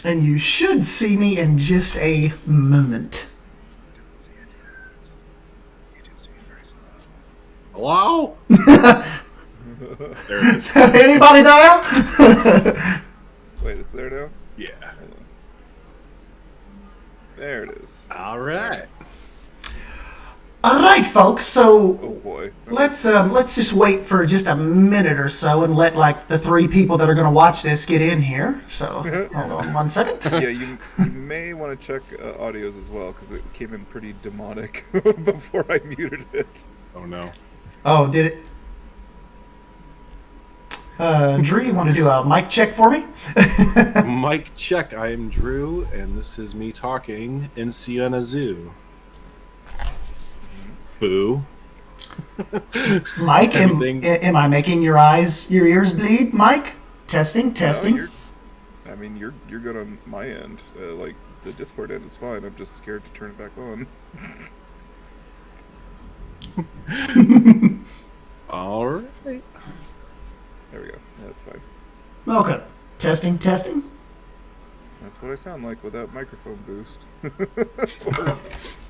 And you should see me in just a moment. Hello? There it is. Anybody there? Wait, it's there now? Yeah. There it is. All right. All right, folks. So Oh boy. let's just wait for just a minute or so and let like the 3 people that are going to watch this get in here. So hold on 1 second. Yeah, you may want to check audios as well because it came in pretty demonic before I muted it. Oh, no. Oh, did it? Drew, you want to do a mic check for me? Mic check. I am Drew, and this is me talking in Sienna Zoo. Boo. Mike, am I making your ears bleed, Mike? Testing. No, you're good on my end. Like the Discord end is fine. I'm just scared to turn it back on. All right. There we go. Yeah, that's fine. Okay. Testing. That's what I sound like without microphone boost or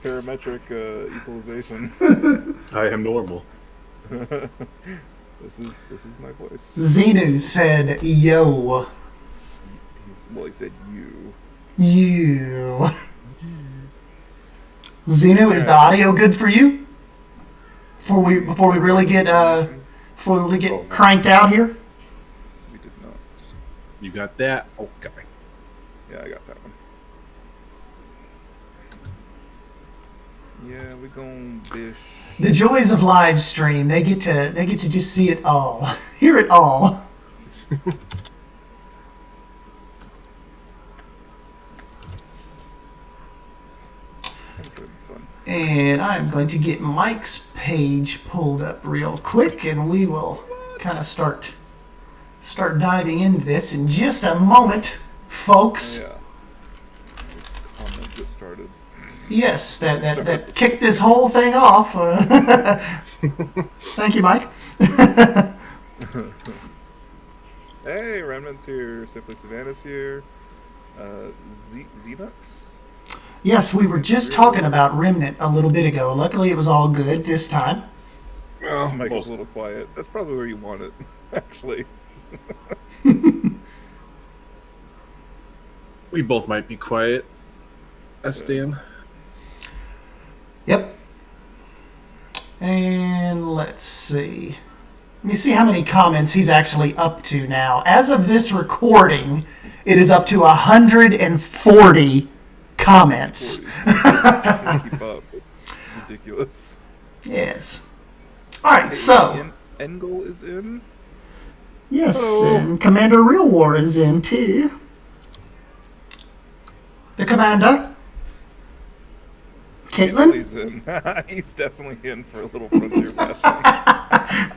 parametric equalization. I am normal. This is my voice. Xenu said, "Yo." He said you. You. Xenu, is the audio good for you? Before we really get cranked out here? We did not. You got that? Okay. Yeah, I got that one. Yeah, we gon' bish. The joys of live stream. They get to just see it all, hear it all. And I'm going to get Mike's page pulled up real quick, and we will kind of start diving into this in just a moment, folks. Oh, yeah. Comment that started. Yes, that kicked this whole thing off. Thank you, Mike. Hey, Remnant's here. Simply Savannah's here. Xenux? Yes, we were just talking about Remnant a little bit ago. Luckily, it was all good this time. Oh, Mike was a little quiet. That's probably where you want it, actually. We both might be quiet. That's Dan. Yep. And let's see. Let me see how many comments he's actually up to now. As of this recording, it is up to 140 comments. Can't keep up. It's ridiculous. Yes. All right, so. Engel is in. Yes, Hello. and Commander Real War is in too. The Commander. Caitlin. He's in. He's definitely in for a little frontier fashion.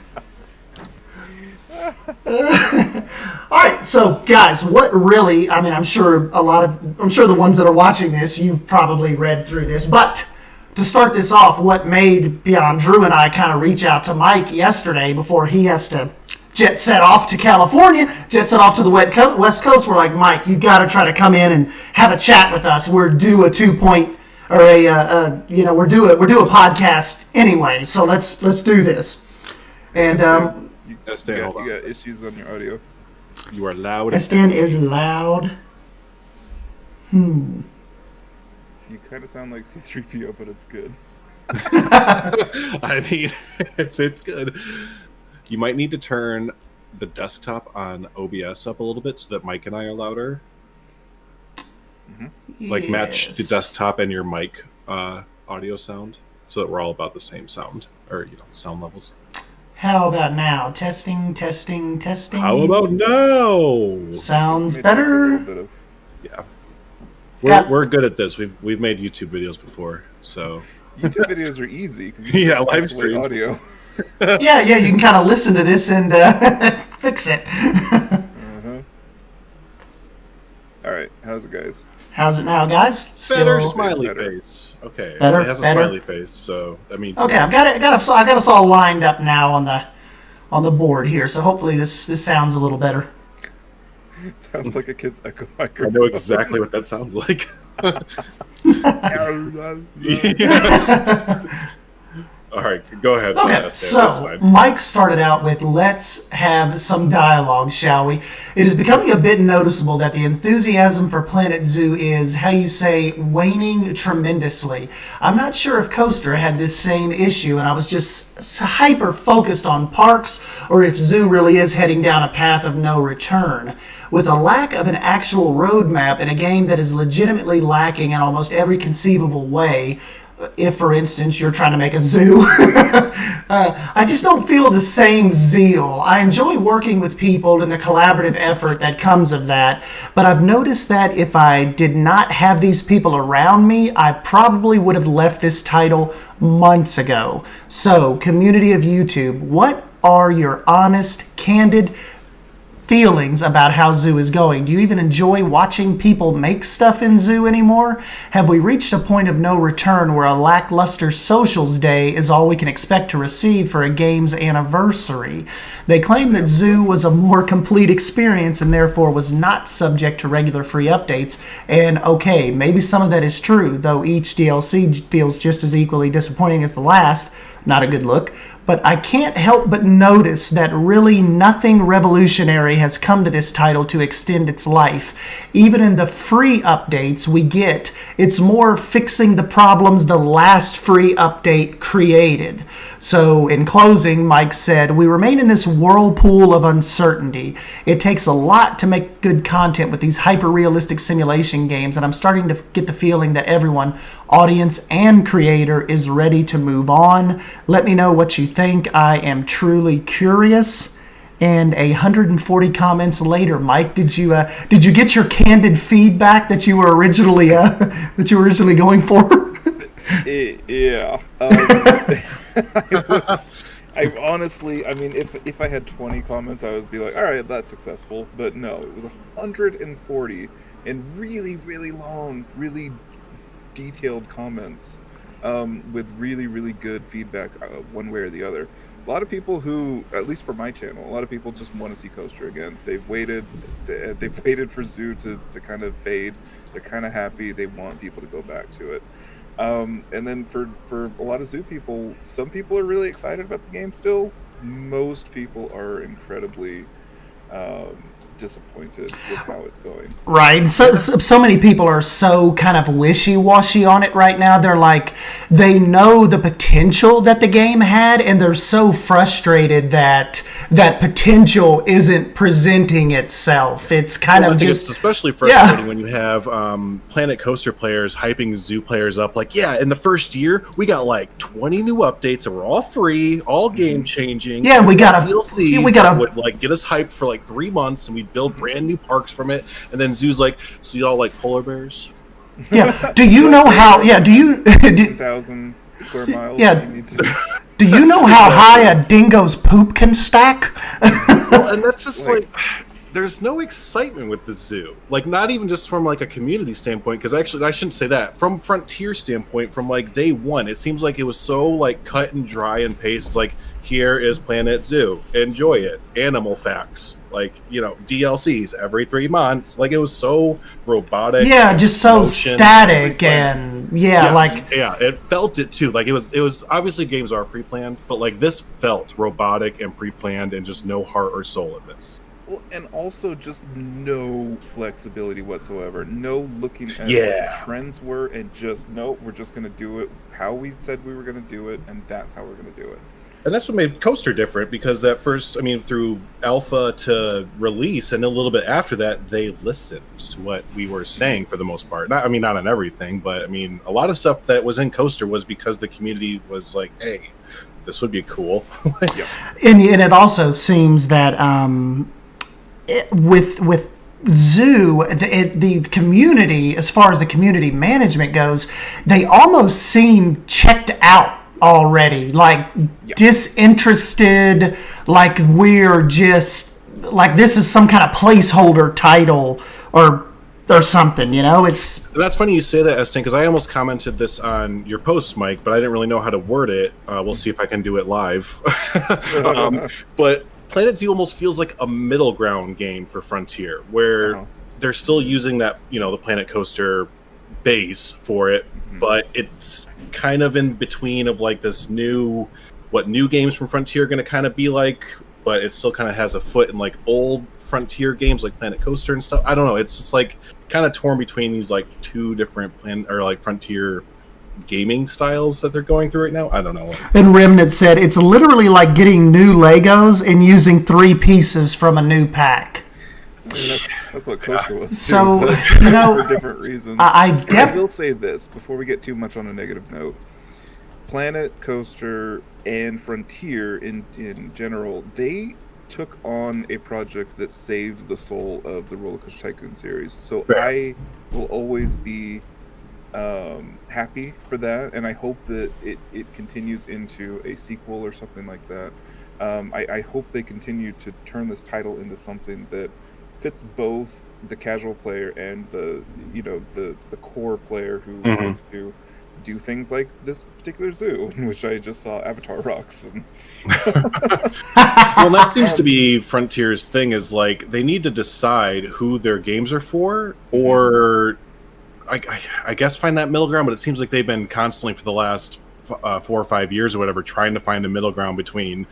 All right, so guys, what really? I mean, I'm sure the ones that are watching this, you've probably read through this, but to start this off, what made Beyond Drew and I kind of reach out to Mike yesterday before he has to jet set off to California, jet set off to the West Coast. We're like, Mike, you got to try to come in and have a chat with us. We're due a 2-point or we're due a podcast anyway. So let's do this. And you Hold on. got issues on your audio. You are loud. Estan is loud. You kind of sound like C3PO, but it's good. I mean, if it's good. You might need to turn the desktop on OBS up a little bit so that Mike and I are louder. Mm-hmm. Like match the desktop and your mic audio sound so that we're all about the same sound or sound levels. How about now? Testing. How about now? Sounds Maybe take a better. little bit of- Yeah. We're good at this. We've made YouTube videos before, so YouTube videos are easy because Yeah, live streams. audio. Yeah, you can kind of listen to this and fix it. All right, how's it, guys? How's it now, guys? better Still- smiley better. face. Okay, Better, it has a better. smiley face, so that means Okay, I've got us all lined up now on the board here. So hopefully this sounds a little better. Sounds like a kid's echo I microphone. know exactly what that sounds like. All right, go ahead. Okay, That's so fine. Mike started out with, let's have some dialogue, shall we? It is becoming a bit noticeable that the enthusiasm for Planet Zoo is, how you say, waning tremendously. I'm not sure if Coaster had this same issue and I was just hyper-focused on parks, or if Zoo really is heading down a path of no return. With a lack of an actual roadmap in a game that is legitimately lacking in almost every conceivable way, if, for instance, you're trying to make a zoo, I just don't feel the same zeal. I enjoy working with people and the collaborative effort that comes of that, but I've noticed that if I did not have these people around me, I probably would have left this title months ago. So, community of YouTube, what are your honest, candid feelings about how Zoo is going? Do you even enjoy watching people make stuff in Zoo anymore? Have we reached a point of no return where a lackluster socials day is all we can expect to receive for a game's anniversary? They claim that Zoo was a more complete experience and therefore was not subject to regular free updates. And okay, maybe some of that is true, though each DLC feels just as equally disappointing as the last. Not a good look. But I can't help but notice that really nothing revolutionary has come to this title to extend its life. Even in the free updates we get, it's more fixing the problems the last free update created. So in closing, Mike said, we remain in this whirlpool of uncertainty. It takes a lot to make good content with these hyper-realistic simulation games, and I'm starting to get the feeling that everyone, audience and creator, is ready to move on. Let me know what you think. I am truly curious. And 140 comments later, Mike, did you get your candid feedback that you were originally going for? Yeah. I honestly, I mean, if I had 20 comments, I would be like, all right, that's successful. But no, it was 140 and really, really long, really detailed comments with really, really good feedback one way or the other. A lot of people who, at least for my channel, a lot of people just want to see Coaster again. They've waited for Zoo to kind of fade. They're kind of happy. They want people to go back to it. And then for a lot of Zoo people, some people are really excited about the game still. Most people are incredibly disappointed with how it's going. Right. So many people are so kind of wishy-washy on it right now. They're like, they know the potential that the game had, and they're so frustrated that that potential isn't presenting itself. It's kind of just... It's especially frustrating when you have Planet Coaster players hyping Zoo players up. Like, yeah, in the first year, we got like 20 new updates that were all free, all game-changing. Yeah, we got DLCs that would like get us hyped for like 3 months, and we build brand new parks from it. And then Zoo's like, so y'all like polar bears? Yeah. Do you know how? Yeah. Do you? 1,000 square miles. Yeah. Do you know how high a dingo's poop can stack? Well, and that's just like, there's no excitement with the Zoo. Like, not even just from like a community standpoint, because actually I shouldn't say that. From Frontier standpoint, from like day one, it seems like it was so like cut and dry and paste. It's like, here is Planet Zoo, enjoy it. Animal facts, like, you know, DLCs every 3 months. Like, it was so robotic. Yeah, just so static and it felt it too. Like, it was obviously games are pre-planned, but like this felt robotic and pre-planned and just no heart or soul in this. Well, and also just no flexibility whatsoever. No looking at what the trends were, and just, no, we're just going to do it how we said we were going to do it, and that's how we're going to do it. And that's what made Coaster different, because that first, I mean, through alpha to release, and a little bit after that, they listened to what we were saying for the most part. Not on everything, but I mean, a lot of stuff that was in Coaster was because the community was like, hey, this would be cool. And it also seems that with Zoo, the community, as far as the community management goes, they almost seem checked out already, like disinterested, like we're just like this is some kind of placeholder title or something, you know. That's funny you say that, Estin, because I almost commented this on your post, Mike, but I didn't really know how to word it. We'll see if I can do it live. But Planet Zoo almost feels like a middle ground game for Frontier, where they're still using that, the Planet Coaster base for it, but it's kind of in between of like this what new games from Frontier are going to kind of be like, but it still kind of has a foot in like old Frontier games like Planet Coaster and stuff. I don't know. It's just like kind of torn between these like two different Frontier gaming styles that they're going through right now. I don't know. And Remnant said it's literally like getting new Legos and using 3 pieces from a new pack. I mean, that's what Coaster was. So, too, for different reasons. I will say this before we get too much on a negative note. Planet Coaster and Frontier in general, they took on a project that saved the soul of the Roller Coaster Tycoon series. So fair. I will always be happy for that, and I hope that it continues into a sequel or something like that. I hope they continue to turn this title into something that fits both the casual player and the core player who wants to do things like this particular zoo, in which I just saw Avatar rocks. And well, that seems to be Frontier's thing, is like they need to decide who their games are for, or I guess find that middle ground. But it seems like they've been constantly for the last 4 or 5 years or whatever trying to find a middle ground between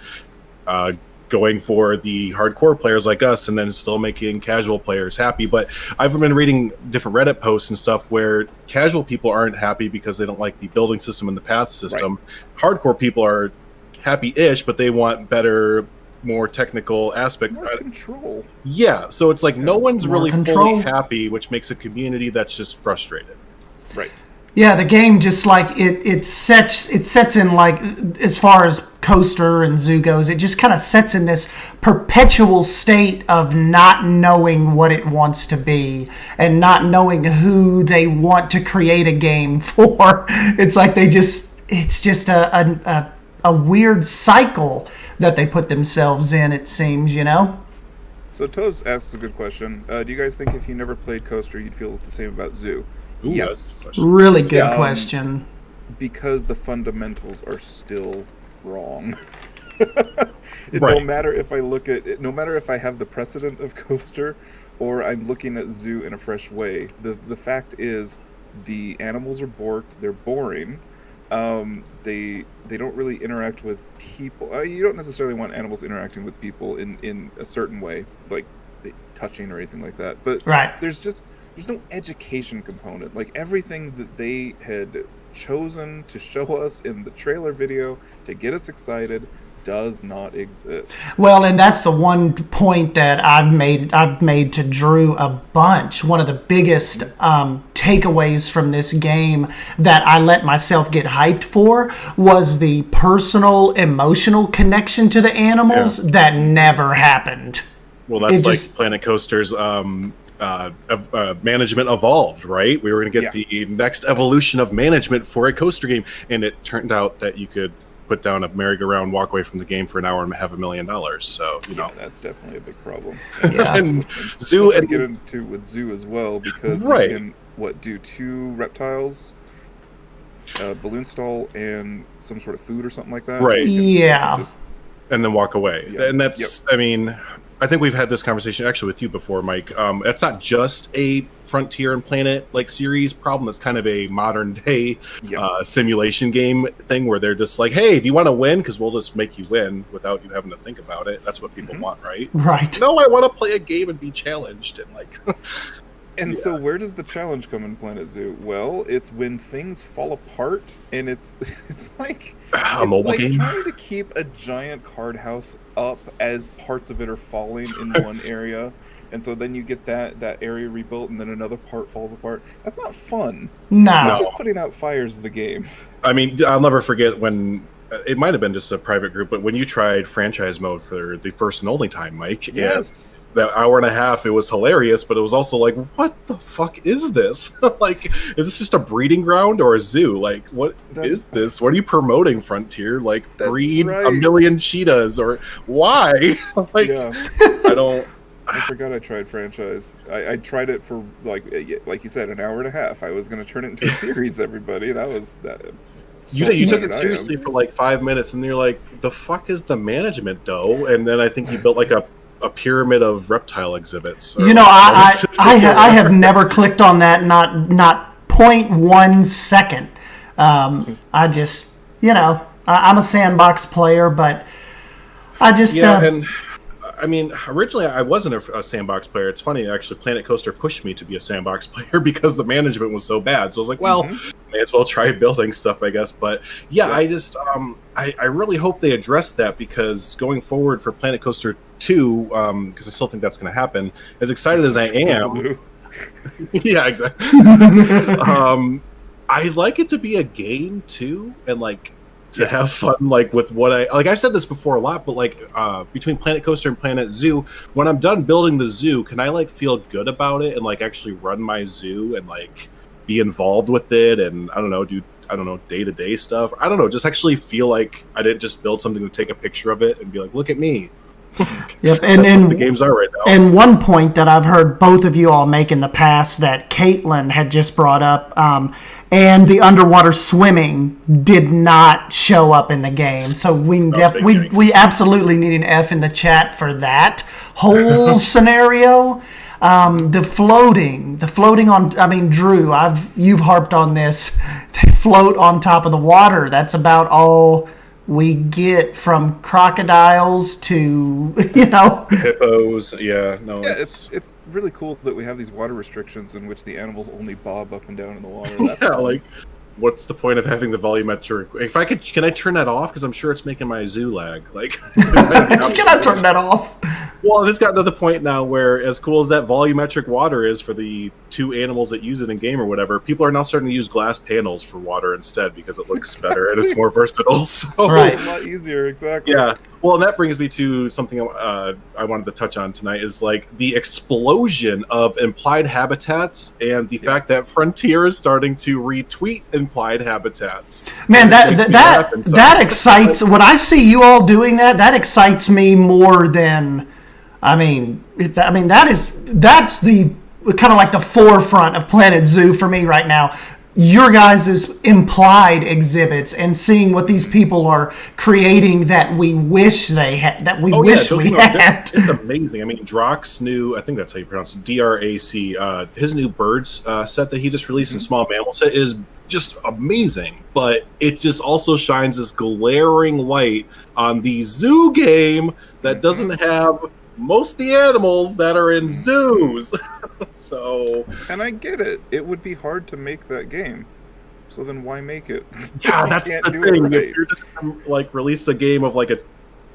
going for the hardcore players like us and then still making casual players happy. But I've been reading different Reddit posts and stuff where casual people aren't happy because they don't like the building system and the path system. Right. Hardcore people are happy-ish, but they want better, more technical aspects. More control. Yeah, so it's like no one's really fully happy, which makes a community that's just frustrated. Right. Yeah, the game just like it sets in, like, as far as Coaster and Zoo goes, it just kind of sets in this perpetual state of not knowing what it wants to be and not knowing who they want to create a game for. It's like it's just a weird cycle that they put themselves in, it seems, So Toves asks a good question. Do you guys think if you never played Coaster, you'd feel the same about Zoo? Ooh, yes. Really good question. Because the fundamentals are still wrong. Right. No matter if I look at it, no matter if I have the precedent of Coaster or I'm looking at Zoo in a fresh way, the fact is the animals are borked, they're boring. They don't really interact with people. You don't necessarily want animals interacting with people in a certain way, like touching or anything like that. But right. There's no education component. Like everything that they had chosen to show us in the trailer video to get us excited does not exist. Well, and that's the one point that I've made to Drew a bunch. One of the biggest takeaways from this game that I let myself get hyped for was the personal, emotional connection to the animals that never happened. Well, that's like Planet Coaster's management evolved, right? We were going to get the next evolution of management for a coaster game, and it turned out that you could put down a merry-go-round, walk away from the game for an hour and have $1 million. So that's definitely a big problem. Yeah. and Zoo and get into with Zoo as well, because you can do 2 reptiles, balloon stall, and some sort of food or something like that. Right. Yeah. And then walk away. Yeah. And that's I mean, I think we've had this conversation actually with you before, Mike. It's not just a Frontier and Planet series problem. It's kind of a modern day simulation game thing where they're just like, hey, do you want to win? Because we'll just make you win without you having to think about it. That's what people want, right? Right. So, no, I want to play a game and be challenged and like. And so where does the challenge come in Planet Zoo? Well, it's when things fall apart, and it's like a mobile game trying to keep a giant card house up as parts of it are falling in one area, and so then you get that area rebuilt, and then another part falls apart. That's not fun. No. It's just putting out fires of the game. I mean, I'll never forget when. It might have been just a private group, but when you tried franchise mode for the first and only time, Mike, yes, that hour and a half, it was hilarious, but it was also like, what the fuck is this? Like, is this just a breeding ground or a zoo? Like, what is this? What are you promoting, Frontier? Like, breed a million cheetahs or why? Like, I forgot I tried franchise. I tried it for like you said, an hour and a half. I was going to turn it into a series. Everybody, that was that. You took it seriously for like 5 minutes, and you're like, "The fuck is the management, though?" And then I think you built like a pyramid of reptile exhibits. I have never clicked on that, not 0.1 second. I just, I'm a sandbox player, but I just and I mean, originally I wasn't a sandbox player. It's funny, actually, Planet Coaster pushed me to be a sandbox player because the management was so bad. So I was like, well, may as well try building stuff, I guess. But I just, I really hope they address that, because going forward for Planet Coaster 2, because I still think that's going to happen, as excited as I am. Yeah, exactly. I like it to be a game too, and like to have fun, like with what I've said this before a lot, but like between Planet Coaster and Planet Zoo, when I'm done building the zoo, can I like feel good about it and like actually run my zoo and like be involved with it, and I don't know, do day-to-day stuff. I don't know, just actually feel like I didn't just build something to take a picture of it and be like, look at me. Yep, and the games are right now. And one point that I've heard both of you all make in the past that Caitlin had just brought up, and the underwater swimming did not show up in the game. So we absolutely need an F in the chat for that whole scenario. The floating on, I mean, Drew, you've harped on this. They float on top of the water. That's about all we get, from crocodiles to hippos. It's really cool that we have these water restrictions in which the animals only bob up and down in the water. That's like, what's the point of having the volumetric? Can I turn that off? Because I'm sure it's making my zoo lag. Like, can I turn that off? Well, it's gotten to the point now where, as cool as that volumetric water is for the 2 animals that use it in game or whatever, people are now starting to use glass panels for water instead because it looks better and it's more versatile. So right. A lot easier, exactly. Yeah. Well, and that brings me to something I wanted to touch on tonight, is like the explosion of implied habitats and the fact that Frontier is starting to retweet implied habitats. Man, that excites. When I see you all doing that excites me more than. That's the kind of like the forefront of Planet Zoo for me right now. Your guys' implied exhibits and seeing what these people are creating that we wish they had, that we wish we had. It's amazing. I mean, Drac's new, I think that's how you pronounce it, DRAC, his new birds set that he just released in Small Mammal set is just amazing. But it just also shines this glaring light on the zoo game that doesn't have most of the animals that are in zoos. So, and I get it. It would be hard to make that game. So then why make it? Yeah, that's the thing. Right. If you're just like release a game of like a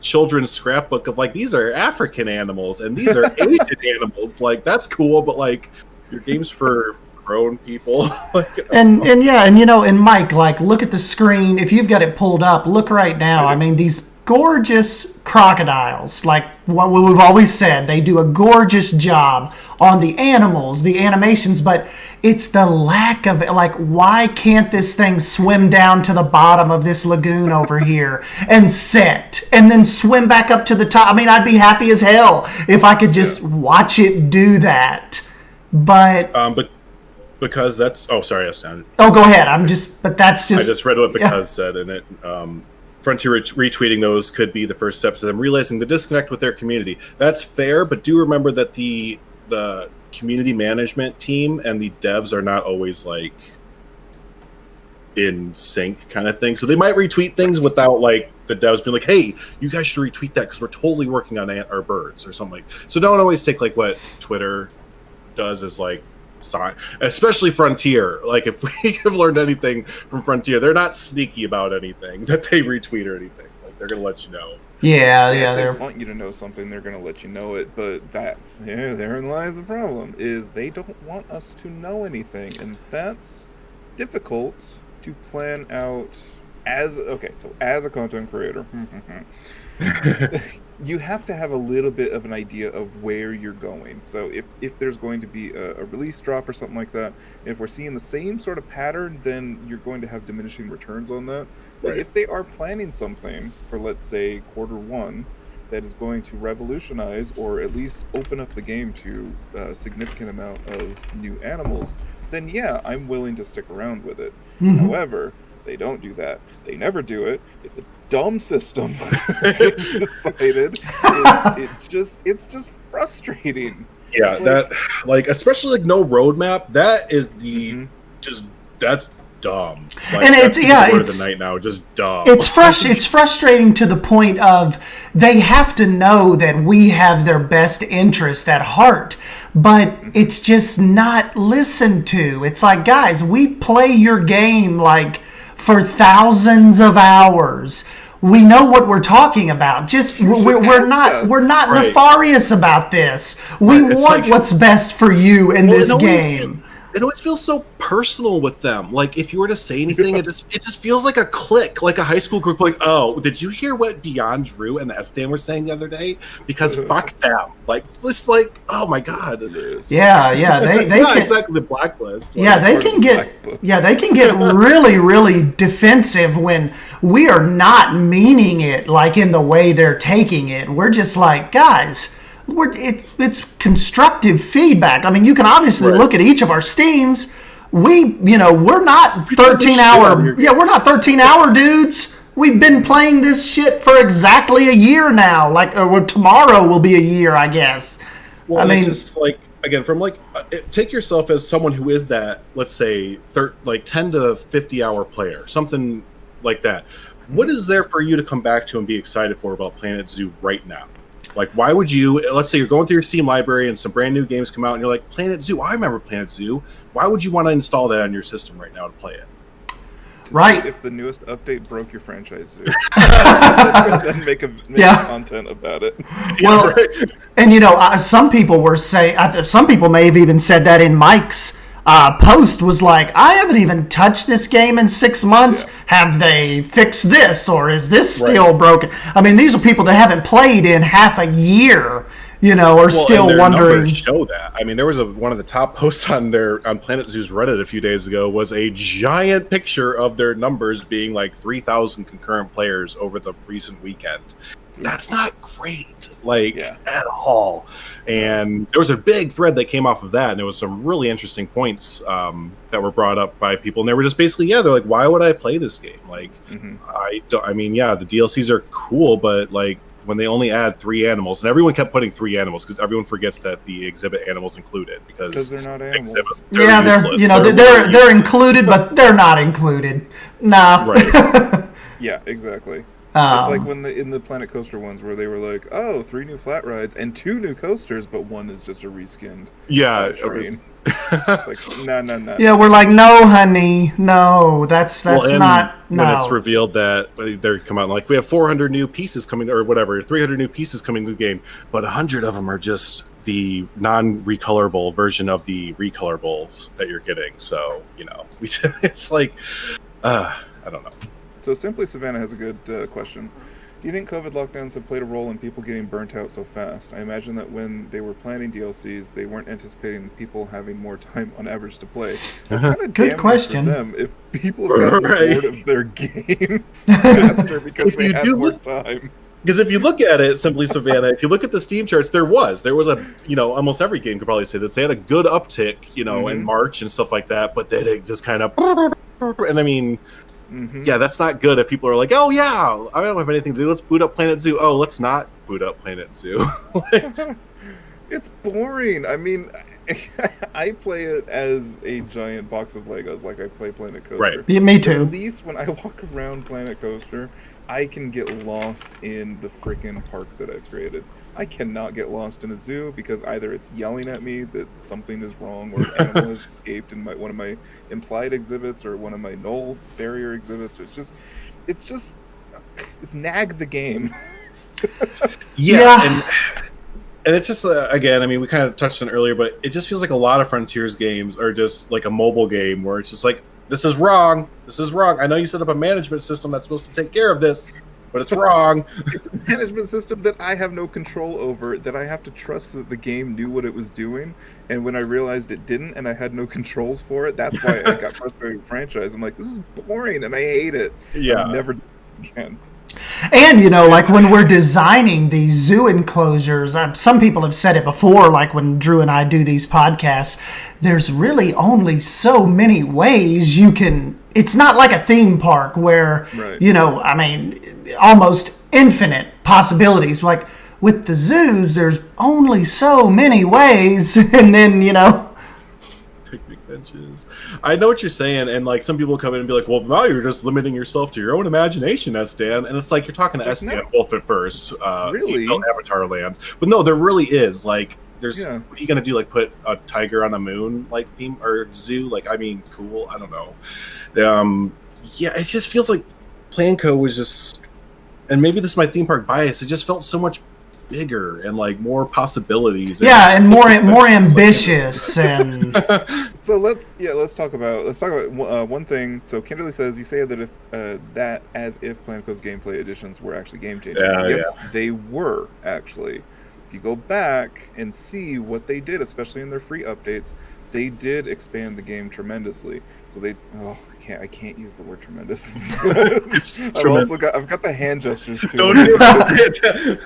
children's scrapbook of like, these are African animals and these are Asian animals, like that's cool, but like your game's for grown people. and Mike, like, look at the screen. If you've got it pulled up, look right now. I mean, these gorgeous crocodiles, like what we've always said, they do a gorgeous job on the animals, the animations, but it's the lack of it. Like, why can't this thing swim down to the bottom of this lagoon over here and sit and then swim back up to the top? I mean, I'd be happy as hell if I could just watch it do that. But because that's sorry, I sounded. Oh, go ahead. I just read what Because said in it. Frontier retweeting those could be the first step to them realizing the disconnect with their community. That's fair, but do remember that the community management team and the devs are not always like in sync kind of thing. So they might retweet things without like the devs being like, hey, you guys should retweet that because we're totally working on our birds or something. So don't always take like what Twitter does as like especially Frontier. Like, if we have learned anything from Frontier, they're not sneaky about anything that they retweet or anything. Like, they're gonna let you know. Yeah, they want you to know something, they're gonna let you know it. But therein lies the problem, is they don't want us to know anything, and that's difficult to plan out as a content creator. You have to have a little bit of an idea of where you're going. So if there's going to be a release drop or something like that, and if we're seeing the same sort of pattern, then you're going to have diminishing returns on that. But Right. if they are planning something for, let's say, Q1 that is going to revolutionize or at least open up the game to a significant amount of new animals, then yeah, I'm willing to stick around with it. Mhm. However, They don't do that. They never do it. It's a dumb system. They've decided. It's just frustrating. Yeah, that like especially like no roadmap. That is the that's dumb. Like, and it's the night now, just dumb. It's frustrating to the point of they have to know that we have their best interest at heart, but it's just not listened to. It's like, guys, we play your game like for thousands of hours. We know what we're talking about. Just we're not right. nefarious about this. We want like, what's best for you in this game. It always feels so personal with them. Like if you were to say anything, it just feels like a clique, like a high school group. Like, oh, did you hear what Beyond Drew and the S-Dan were saying the other day? Because fuck them. Like it's like, oh my god, it is. Yeah, they not can, exactly the blacklist. Yeah, they can get really, really defensive when we are not meaning it like in the way they're taking it. We're just like, guys. It's constructive feedback. I mean, you can obviously look at each of our Steams. We're not 13-hour. We're not 13-hour dudes. We've been playing this shit for exactly a year now. Like, tomorrow will be a year, I guess. Well, I mean, it's just like again, from like, take yourself as someone who is that, let's say, 10 to 50-hour player, something like that. What is there for you to come back to and be excited for about Planet Zoo right now? Like, why would you, let's say you're going through your Steam library and some brand new games come out and you're like, Planet Zoo, I remember Planet Zoo. Why would you want to install that on your system right now to play it? Right. If the newest update broke your franchise zoo, then make content about it. Well, and some people were saying, some people may have even said that in Mike's post was like, I haven't even touched this game in 6 months. Yeah. Have they fixed this, or is this still broken? I mean, these are people that haven't played in half a year, still and wondering. Numbers show that. I mean, there was one of the top posts on Planet Zoo's Reddit a few days ago was a giant picture of their numbers being like 3,000 concurrent players over the recent weekend. That's not great, at all. And there was a big thread that came off of that, and there was some really interesting points that were brought up by people, and they were just basically, they're like, why would I play this game? Like, the DLCs are cool, but like when they only add 3 animals, and everyone kept putting 3 animals because everyone forgets that the exhibit animals included because they're not animals. They're included, but they're not included. Nah. Right. Yeah, exactly. It's like in the Planet Coaster ones where they were like, 3 new flat rides and 2 new coasters, but one is just a reskinned train. Like, no. Yeah, we're like, no, honey, no, that's not. No. When it's revealed that they're come out like we have 400 new pieces coming, or whatever, 300 new pieces coming to the game, but 100 of them are just the non-recolorable version of the recolorables that you're getting. So it's like, I don't know. So Simply Savannah has a good question. Do you think COVID lockdowns have played a role in people getting burnt out so fast? I imagine that when they were planning DLCs, they weren't anticipating people having more time on average to play. That's kind of good question. For them if people have gotten bored of their game faster because they had more time. Because if you look at it, Simply Savannah, if you look at the Steam charts, there was a, almost every game could probably say this. They had a good uptick, in March and stuff like that, but then it just kind of, and I mean, that's not good if people are like, oh yeah, I don't have anything to do. Let's boot up Planet Zoo. Oh, let's not boot up Planet Zoo. It's boring. I mean, I play it as a giant box of Legos, like I play Planet Coaster. Right. Yeah, me too. But at least when I walk around Planet Coaster, I can get lost in the freaking park that I've created. I cannot get lost in a zoo because either it's yelling at me that something is wrong or an animal has escaped in one of my Implied exhibits or one of my Knoll barrier exhibits. It's nag the game. And it's just again, I mean, we kind of touched on it earlier, but it just feels like a lot of Frontiers games are just like a mobile game where it's just like, this is wrong. I know you set up a management system that's supposed to take care of this, but it's wrong. It's a management system that I have no control over, that I have to trust that the game knew what it was doing. And when I realized it didn't and I had no controls for it, that's why I got frustrated with the franchise. I'm like, this is boring and I hate it. Yeah. I'll never do it again. And, like when we're designing these zoo enclosures, some people have said it before, like when Drew and I do these podcasts, there's really only so many ways you can it's not like a theme park where, Right. you know, I mean, almost infinite possibilities. Like with the zoos, there's only so many ways, and then, you know. Picnic benches. I know what you're saying, and like some people come in and be like, well, now you're just limiting yourself to your own imagination, S-Dan. And it's like you're talking to S-Dan both at first. Really? You know, Avatar lands. But no, there really is. Like, there's Yeah. what are you gonna do? Like put a tiger on a moon like theme or zoo? Like, I mean, cool. I don't know. Yeah, it just feels like Planco was just, and maybe this is my theme park bias, it just felt so much bigger and like more possibilities. Yeah, and more ambitious and. So let's talk about one thing. So Kimberly says you say that if that as if Planco's gameplay additions were actually game changing. Yes, they were actually. If you go back and see what they did, especially in their free updates, they did expand the game tremendously. So I can't use the word tremendous. I've got the hand gestures too. Don't do it.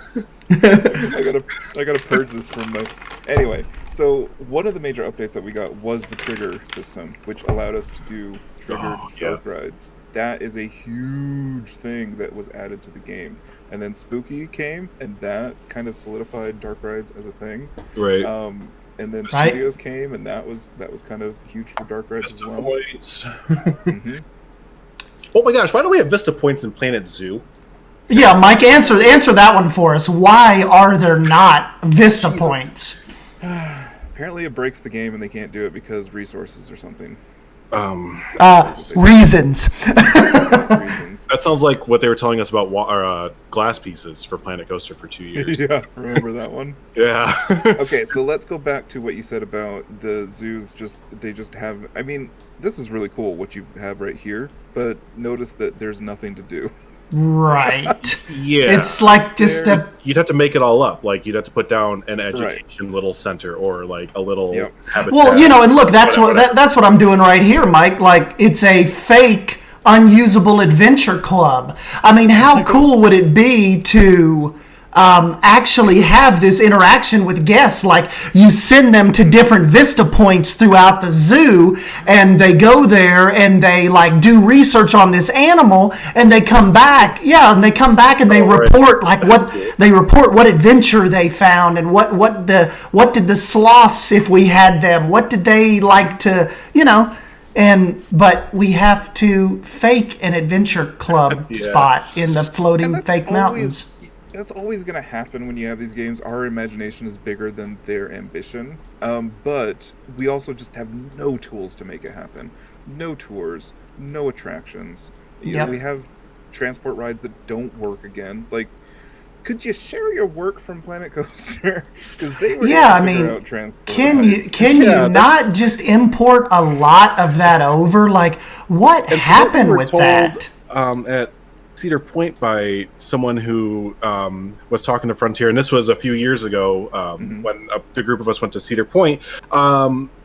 I gotta purge this from my. Anyway, so one of the major updates that we got was the trigger system, which allowed us to do triggered dark rides. That is a huge thing that was added to the game. And then Spooky came, and that kind of solidified dark rides as a thing. Right. And then Studios came, and that was kind of huge for dark rides as well. Mm-hmm. Oh my gosh! Why don't we have Vista Points in Planet Zoo? Yeah, Mike, answer that one for us. Why are there not Vista Points? Apparently, it breaks the game, and they can't do it because resources or something. Reasons. That sounds like what they were telling us about glass pieces for Planet Coaster for 2 years. Yeah, remember that one? Yeah. Okay, so let's go back to what you said about the zoos. They just have. I mean, this is really cool what you have right here, but notice that there's nothing to do. Right. Yeah. It's like just you'd have to make it all up. Like you'd have to put down an education little center or like a little habitat. Well, you know, and look, that's what I'm doing right here, Mike. Like it's a fake unusable adventure club. I mean, how cool would it be to actually have this interaction with guests? Like you send them to different Vista Points throughout the zoo, and they go there and they like do research on this animal, and they come back. Yeah, and they come back and they report like they report what adventure they found and what did the sloths, if we had them, what did they like to, you know. But we have to fake an adventure club spot in the floating fake mountains. That's always going to happen when you have these games. Our imagination is bigger than their ambition. But we also just have no tools to make it happen. No tours, no attractions. You know, we have transport rides that don't work again. Like, could you share your work from Planet Coaster? Because they were out transport rides. Can you not just import a lot of that over? Like, what happened with that? At Cedar Point by someone who was talking to Frontier, and this was a few years ago when the group of us went to Cedar Point.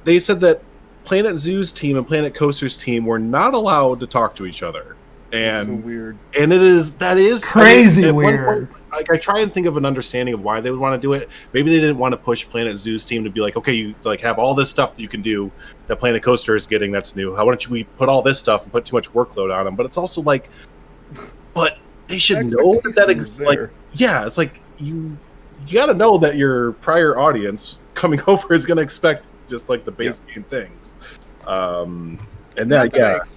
They said that Planet Zoo's team and Planet Coaster's team were not allowed to talk to each other. And so weird. And that is crazy weird. Like I try and think of an understanding of why they would want to do it. Maybe they didn't want to push Planet Zoo's team to be like, okay, you like have all this stuff that you can do that Planet Coaster is getting that's new. Why don't we put all this stuff and put too much workload on them? But it's also like, but they should know that it's like you got to know that your prior audience coming over is going to expect just like the base game things. And that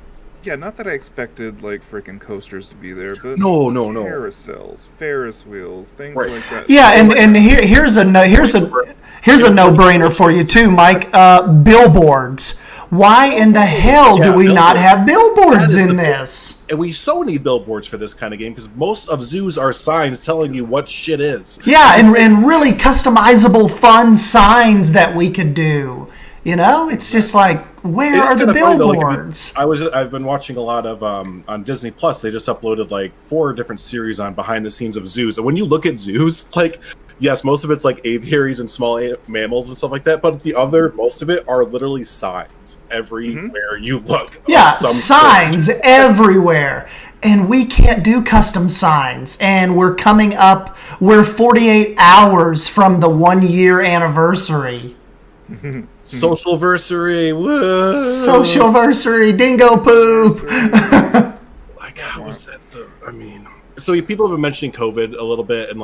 not that I expected like freaking coasters to be there, but no. Carousels, Ferris wheels, things like that. Yeah, and here's a no-brainer for you too, Mike. Billboards. Why in the hell do we not have billboards in this? And we so need billboards for this kind of game because most of zoos are signs telling you what shit is. Yeah, and really customizable, fun signs that we could do. You know, it's just like, where are the billboards? I've been watching a lot of on Disney Plus. They just uploaded like 4 different series on behind the scenes of zoos. And when you look at zoos, like, yes, most of it's like aviaries and small mammals and stuff like that. But most of it are literally signs everywhere you look. Yeah, signs everywhere. And we can't do custom signs. And we're 48 hours from the 1-year anniversary. Socialversary, woo! Socialversary, dingo poop. Like, how was that? So people have been mentioning COVID a little bit, and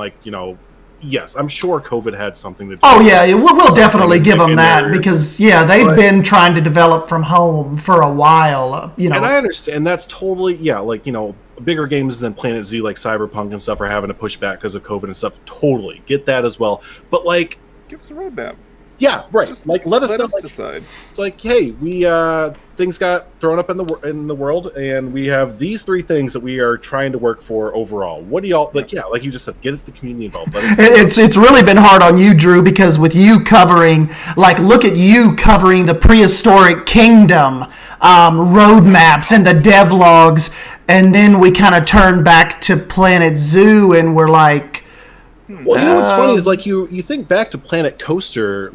yes, I'm sure COVID had something to do. Oh yeah, we'll definitely give them that because they've been trying to develop from home for a while. And I understand that's totally bigger games than Planet Zoo like Cyberpunk and stuff are having to push back because of COVID and stuff. Totally get that as well. But give us a roadmap. Yeah, right. Just let us decide. Hey, we things got thrown up in the world, and we have these 3 things that we are trying to work for overall. What do y'all like? Yeah, like you just said, get the community involved. It's really been hard on you, Drew, because with you covering, look at you covering the Prehistoric Kingdom roadmaps and the devlogs, and then we kind of turn back to Planet Zoo, and we're like. Well, what's funny is you think back to Planet Coaster,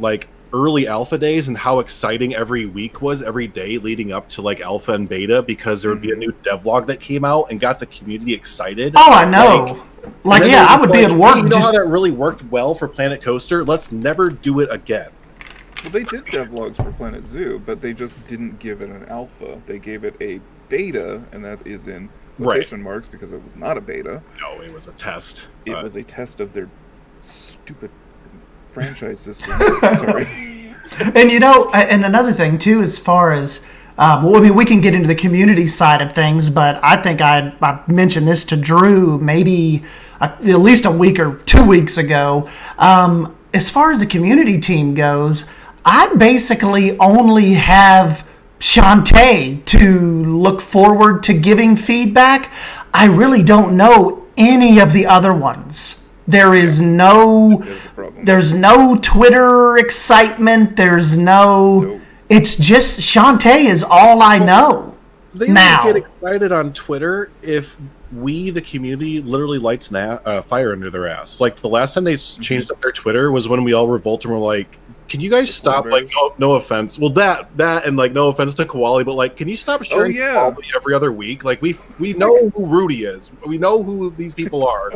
early alpha days, and how exciting every week was, every day leading up to alpha and beta, because there would be a new devlog that came out and got the community excited. Oh, I know. I would be at work. Hey, you know how that really worked well for Planet Coaster? Let's never do it again. Well, they did devlogs for Planet Zoo, but they just didn't give it an alpha. They gave it a beta, and that is in quotation marks because it was not a beta. No, it was a test. It was a test of their stupid franchise system. Sorry. And and another thing too, as far as we can get into the community side of things, but I think I mentioned this to Drew maybe at least a week or 2 weeks ago. As far as the community team goes, I basically only have Shantae to look forward to giving feedback. I really don't know any of the other ones. There's no Twitter excitement. It's just Shantae is all I know. They now get excited on Twitter if we, the community, literally lights fire under their ass. The last time they changed up their Twitter was when we all revolted and were like, can you guys stop? No offense. Well, that and no offense to Koali, but can you stop sharing Koali every other week? We know who Rudy is. We know who these people are.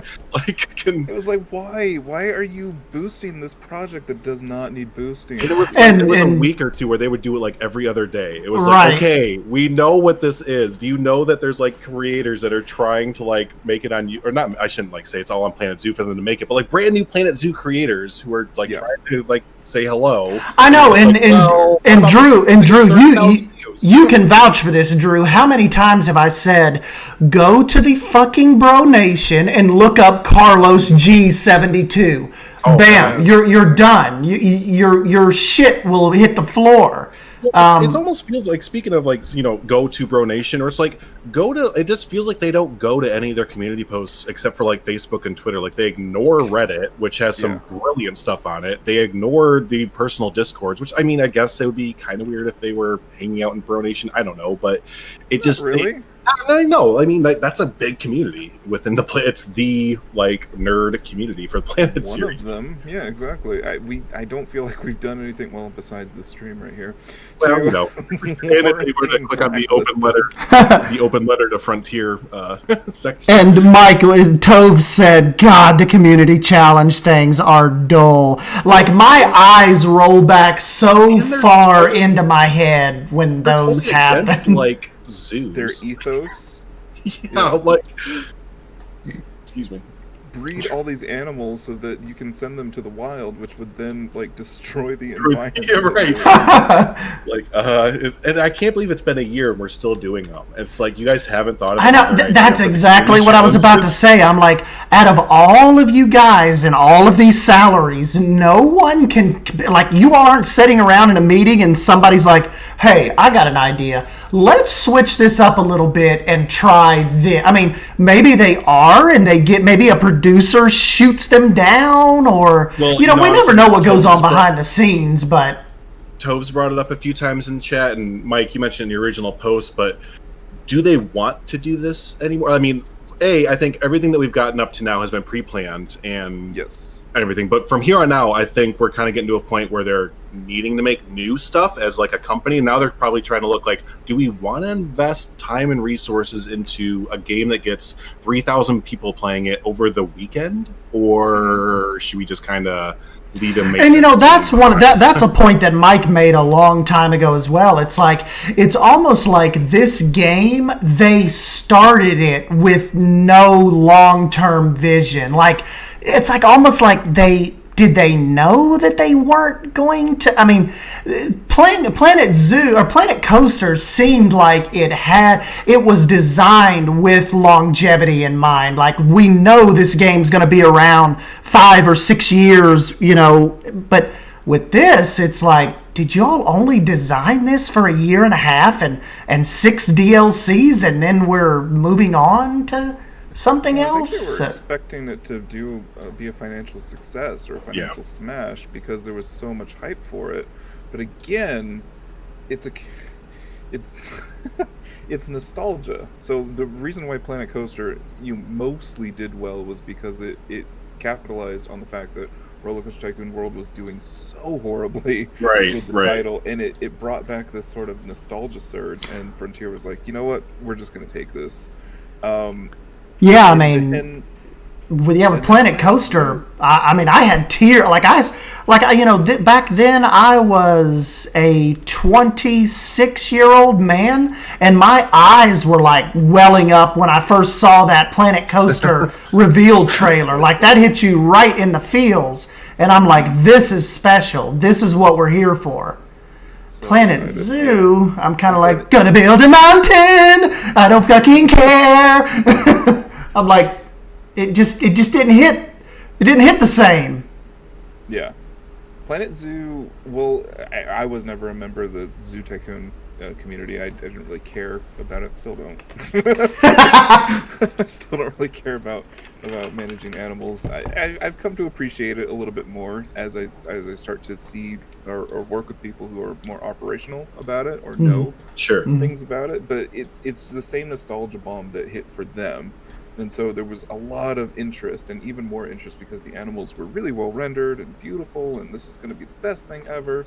It was why? Why are you boosting this project that does not need boosting? And it was a week or two where they would do it every other day. It was okay, we know what this is. Do you know that there's creators that are trying to make it on you, or not? I shouldn't say it's all on Planet Zoo for them to make it, but brand new Planet Zoo creators who are trying to say hello. I know, and Drew, you can vouch for this, Drew. How many times have I said, go to the fucking Bro Nation and look up Carlos G72? Bam, you're done. Your shit will hit the floor. It almost feels like, speaking of go to Bro Nation, or it's it just feels like they don't go to any of their community posts except for Facebook and Twitter. They ignore Reddit, which has some brilliant stuff on it. They ignore the personal Discords, which I guess it would be kind of weird if they were hanging out in Bro Nation. I don't know, but it just really. I know. That's a big community within the it's the nerd community for the Planet series. One of them, yeah, exactly. I don't feel like we've done anything besides the stream right here. Well, and if they were to click on the open letter to Frontier section. And Mike Tove said, "God, the community challenge things are dull. My eyes roll back so far into my head when those happen." Zoos. Their ethos. Excuse me. Breed all these animals so that you can send them to the wild, which would then destroy the environment. Yeah, right. And I can't believe it's been a year and we're still doing them. It's you guys haven't thought about it. I know, that's exactly what I was about to say. I'm out of all of you guys and all of these salaries, no one can, you all aren't sitting around in a meeting and somebody's like, hey, I got an idea. Let's switch this up a little bit and try this. Maybe they are, and they get, maybe a producer shoots them down, or, we never know what goes on behind the scenes, but... Tove's brought it up a few times in chat, and Mike, you mentioned in the original post, but do they want to do this anymore? I think everything that we've gotten up to now has been pre-planned, and everything, but from here on out, I think we're kind of getting to a point where they're needing to make new stuff as a company. Now they're probably trying to look do we want to invest time and resources into a game that gets 3,000 people playing it over the weekend, or should we just kind of lead a And that's a point that Mike made a long time ago as well. It's like, it's almost like this game, they started it with no long-term vision. Like, it's like almost like did they know that they weren't going to? I mean, Planet Zoo or Planet Coaster seemed like it was designed with longevity in mind. Like, we know this game's going to be around 5 or 6 years, but with this, it's like, did y'all only design this for a year and a half and 6 DLCs, and then we're moving on to something else? I think they were expecting it to be a financial success or a financial smash because there was so much hype for it. But again, it's it's nostalgia. So the reason why Planet Coaster mostly did well was because it capitalized on the fact that Roller Coaster Tycoon World was doing so horribly with the title, and it brought back this sort of nostalgia surge. And Frontier was like, you know what, we're just going to take this. Yeah, I mean, with Planet Coaster, I had tears. Back then I was a 26-year-old man, and my eyes were like welling up when I first saw that Planet Coaster reveal trailer. Like, that hit you right in the feels, and I'm like, this is special. This is what we're here for. So Planet Zoo, I'm kind of like, gonna build a mountain. I don't fucking care. I'm like, it just didn't hit. It didn't hit the same. Yeah, Planet Zoo. Well, I was never a member of the Zoo Tycoon community. I didn't really care about it. Still don't. I still don't really care about managing animals. I've come to appreciate it a little bit more as I start to see or work with people who are more operational about it or know things about it. But it's the same nostalgia bomb that hit for them. And so there was a lot of interest, and even more interest because the animals were really well rendered and beautiful, and this was going to be the best thing ever.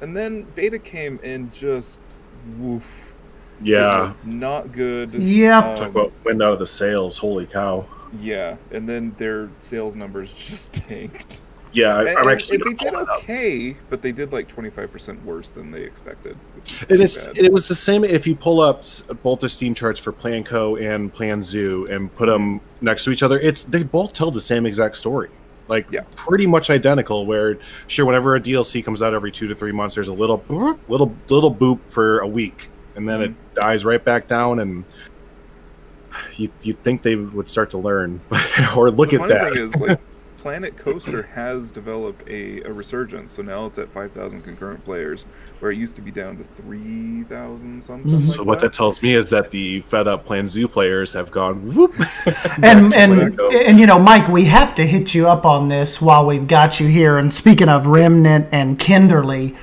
And then beta came and just woof. Yeah. It was not good. Yeah. Talk about wind out of the sails. Holy cow. Yeah, and then their sales numbers just tanked. Yeah, I'm actually. They did okay, but they did like 25% worse than they expected. And it was the same if you pull up both the Steam charts for Plan Co and Plan Zoo and put them next to each other. They both tell the same exact story, pretty much identical. Where whenever a DLC comes out every 2 to 3 months, there's a little boop for a week, and then it dies right back down. And you'd think they would start to learn, or look at that. The funny thing is, Planet Coaster has developed a resurgence, so now it's at 5,000 concurrent players, where it used to be down to 3,000 something. So what that tells me is that the fed up Plan Zoo players have gone whoop. and Mike, we have to hit you up on this while we've got you here. And speaking of Remnant and Kinderly,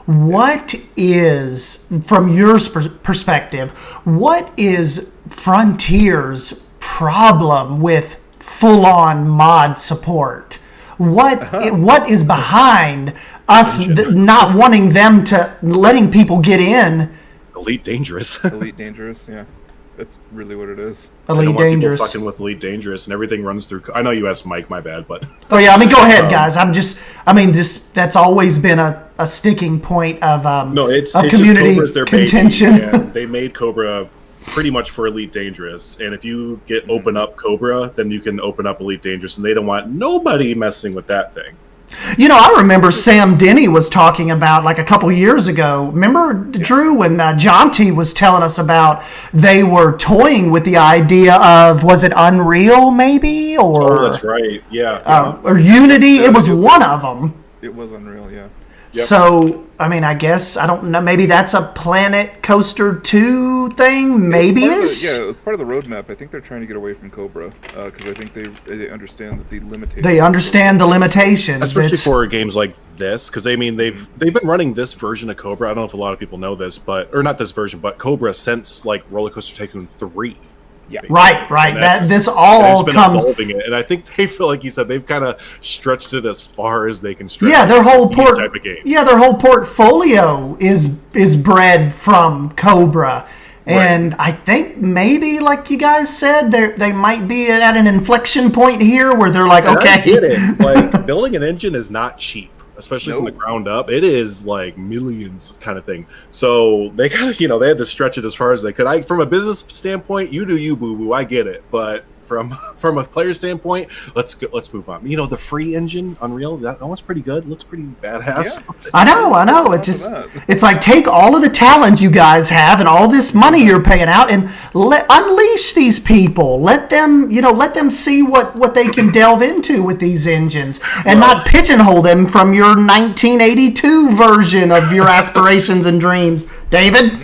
what is, from your perspective, what is Frontier's problem with full-on mod support? What is behind us not wanting them to letting people get in? Elite Dangerous. Elite Dangerous, yeah. That's really what it is. Elite Dangerous. Fucking with Elite Dangerous, and everything runs through. I know you asked Mike, my bad, but. Oh yeah, go ahead, guys. That's always been a sticking point of community contention. And they made Cobra pretty much for Elite Dangerous, and if you get open up Cobra, then you can open up Elite Dangerous, and they don't want nobody messing with that thing. I remember Sam Denny was talking about, like, a couple years ago. Remember, Drew, when Jonty was telling us about they were toying with the idea of, was it Unreal maybe, or? Oh, that's right. Yeah. Or Unity. It was one of them. It was Unreal, yeah. Yep. So, I guess, I don't know, maybe that's a Planet Coaster 2 thing, maybe-ish? It was part of the roadmap. I think they're trying to get away from Cobra, because I think they understand that the limitations... They understand the limitations. Especially for games like this, because, they've been running this version of Cobra, I don't know if a lot of people know this, or not this version, but Cobra since, Roller Coaster Tycoon 3. Yeah. Right. This all comes evolving it, and I think they feel like you said they've kind of stretched it as far as they can stretch. Yeah, their whole type of games. Yeah, their whole portfolio is bred from Cobra, And I think maybe, like you guys said, they might be at an inflection point here where they're like, okay. I get it. Like, building an engine is not cheap, especially from the ground up. It is like millions kind of thing. So they kind of, they had to stretch it as far as they could. From a business standpoint, you do you, boo-boo. I get it. But from a player standpoint, let's move on. The free engine, Unreal, that one's pretty good. Looks pretty badass. Yeah. I know. It's like, take all of the talent you guys have and all this money you're paying out and unleash these people. Let them see what they can delve into with these engines and not pigeonhole them from your 1982 version of your aspirations and dreams. David?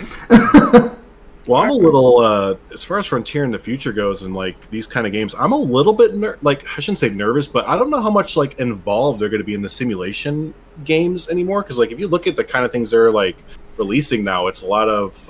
Well, I'm a little, as far as Frontier in the future goes and, like, these kind of games, I'm a little bit, I shouldn't say nervous, but I don't know how much, like, involved they're going to be in the simulation games anymore. Because, like, if you look at the kind of things they're, like, releasing now, it's a lot of,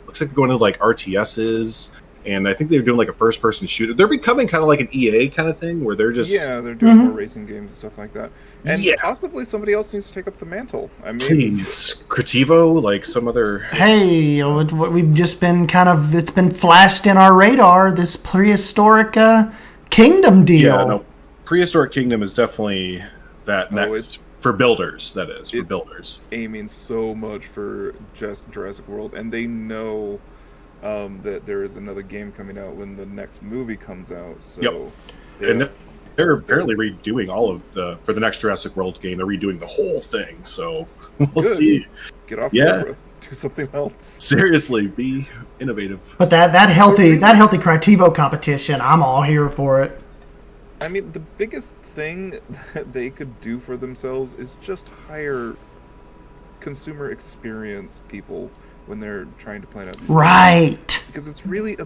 looks like they're going to, like, RTSs, and I think they're doing, like, a first-person shooter. They're becoming kind of like an EA kind of thing, where they're just... Yeah, they're doing more racing games and stuff like that. And possibly somebody else needs to take up the mantle. I mean... Please. Creativo, like some other... Hey, what we've just been it's been flashed in our radar, this Prehistoric Kingdom deal. Yeah, no. Prehistoric Kingdom is definitely that next... For builders, that is. For builders. Aiming so much for just Jurassic World, and they know... that there is another game coming out when the next movie comes out. So they're apparently redoing all of for the next Jurassic World game. They're redoing the whole thing. So we'll see. Get off camera. Do something else. Seriously, be innovative. But that healthy Creativo competition, I'm all here for it. I mean, the biggest thing that they could do for themselves is just hire consumer experience people when they're trying to plan out these games. Because it's really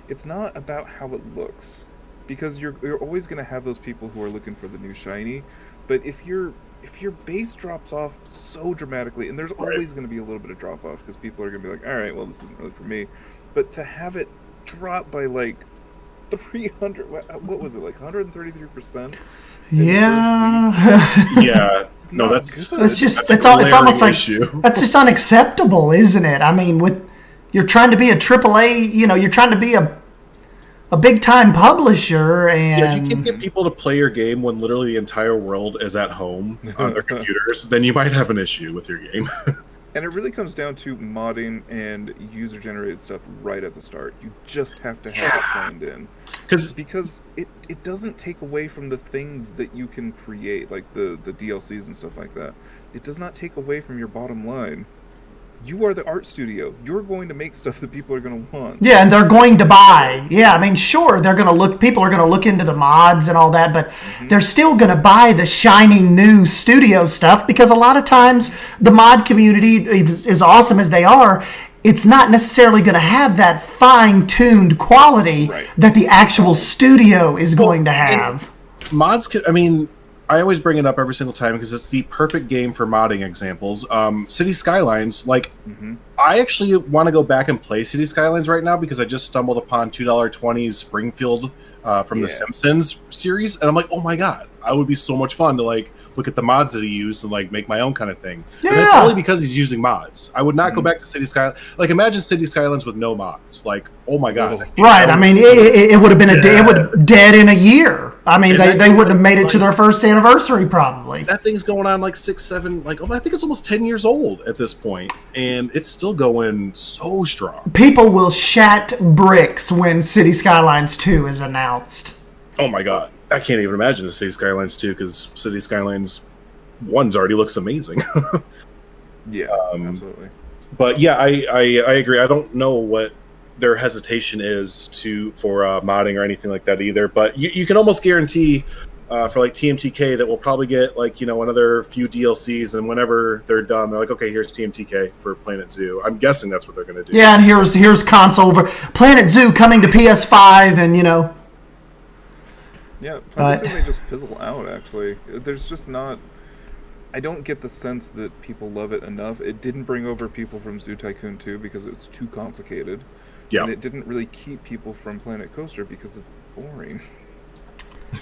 it's not about how it looks, because you're always going to have those people who are looking for the new shiny, but if your base drops off so dramatically, and there's always going to be a little bit of drop off because people are going to be like, all right, well, this isn't really for me, but to have it drop by like 300, what was it, like 133%? Yeah. No, that's it's almost like that's just unacceptable, isn't it? I mean, you're trying to be a AAA, you're trying to be a big time publisher, and if you can get people to play your game when literally the entire world is at home on their computers, then you might have an issue with your game. And it really comes down to modding and user-generated stuff right at the start. You just have to have it planned in. Because it doesn't take away from the things that you can create, like the DLCs and stuff like that. It does not take away from your bottom line. You are the art studio. You're going to make stuff that people are going to want. Yeah, and they're going to buy. Yeah, I mean, sure, people are going to look into the mods and all that, but they're still going to buy the shiny new studio stuff, because a lot of times the mod community, as awesome as they are, it's not necessarily going to have that fine-tuned quality that the actual studio is going to have. Mods I always bring it up every single time because it's the perfect game for modding examples. City Skylines, I actually want to go back and play City Skylines right now because I just stumbled upon $2.20 Springfield from the Simpsons series, and I'm like, oh my god, it would be so much fun to like look at the mods that he used and like make my own kind of thing. Yeah. And that's only because he's using mods. I would not go back to City Skylines. Like, imagine City Skylines with no mods. Like, oh my god. Right. I mean, it would have been dead in a year. I mean, they wouldn't have made it to their first anniversary probably. That thing's going on like 6, 7, I think it's almost 10 years old at this point, and it's still going so strong. People will shat bricks when City Skylines 2 is announced. Oh my god. I can't even imagine the City Skylines 2 because City Skylines 1 already looks amazing. Yeah, absolutely. But yeah, I agree. I don't know what their hesitation is for modding or anything like that either. But you can almost guarantee for like TMTK that we'll probably get like another few DLCs, and whenever they're done, they're like, okay, here's TMTK for Planet Zoo. I'm guessing that's what they're going to do. Yeah, and here's console Planet Zoo coming to PS5, and Yeah, Planet Zoo may just fizzle out, actually. There's just not... I don't get the sense that people love it enough. It didn't bring over people from Zoo Tycoon 2 because it's too complicated. Yeah. And it didn't really keep people from Planet Coaster because it's boring.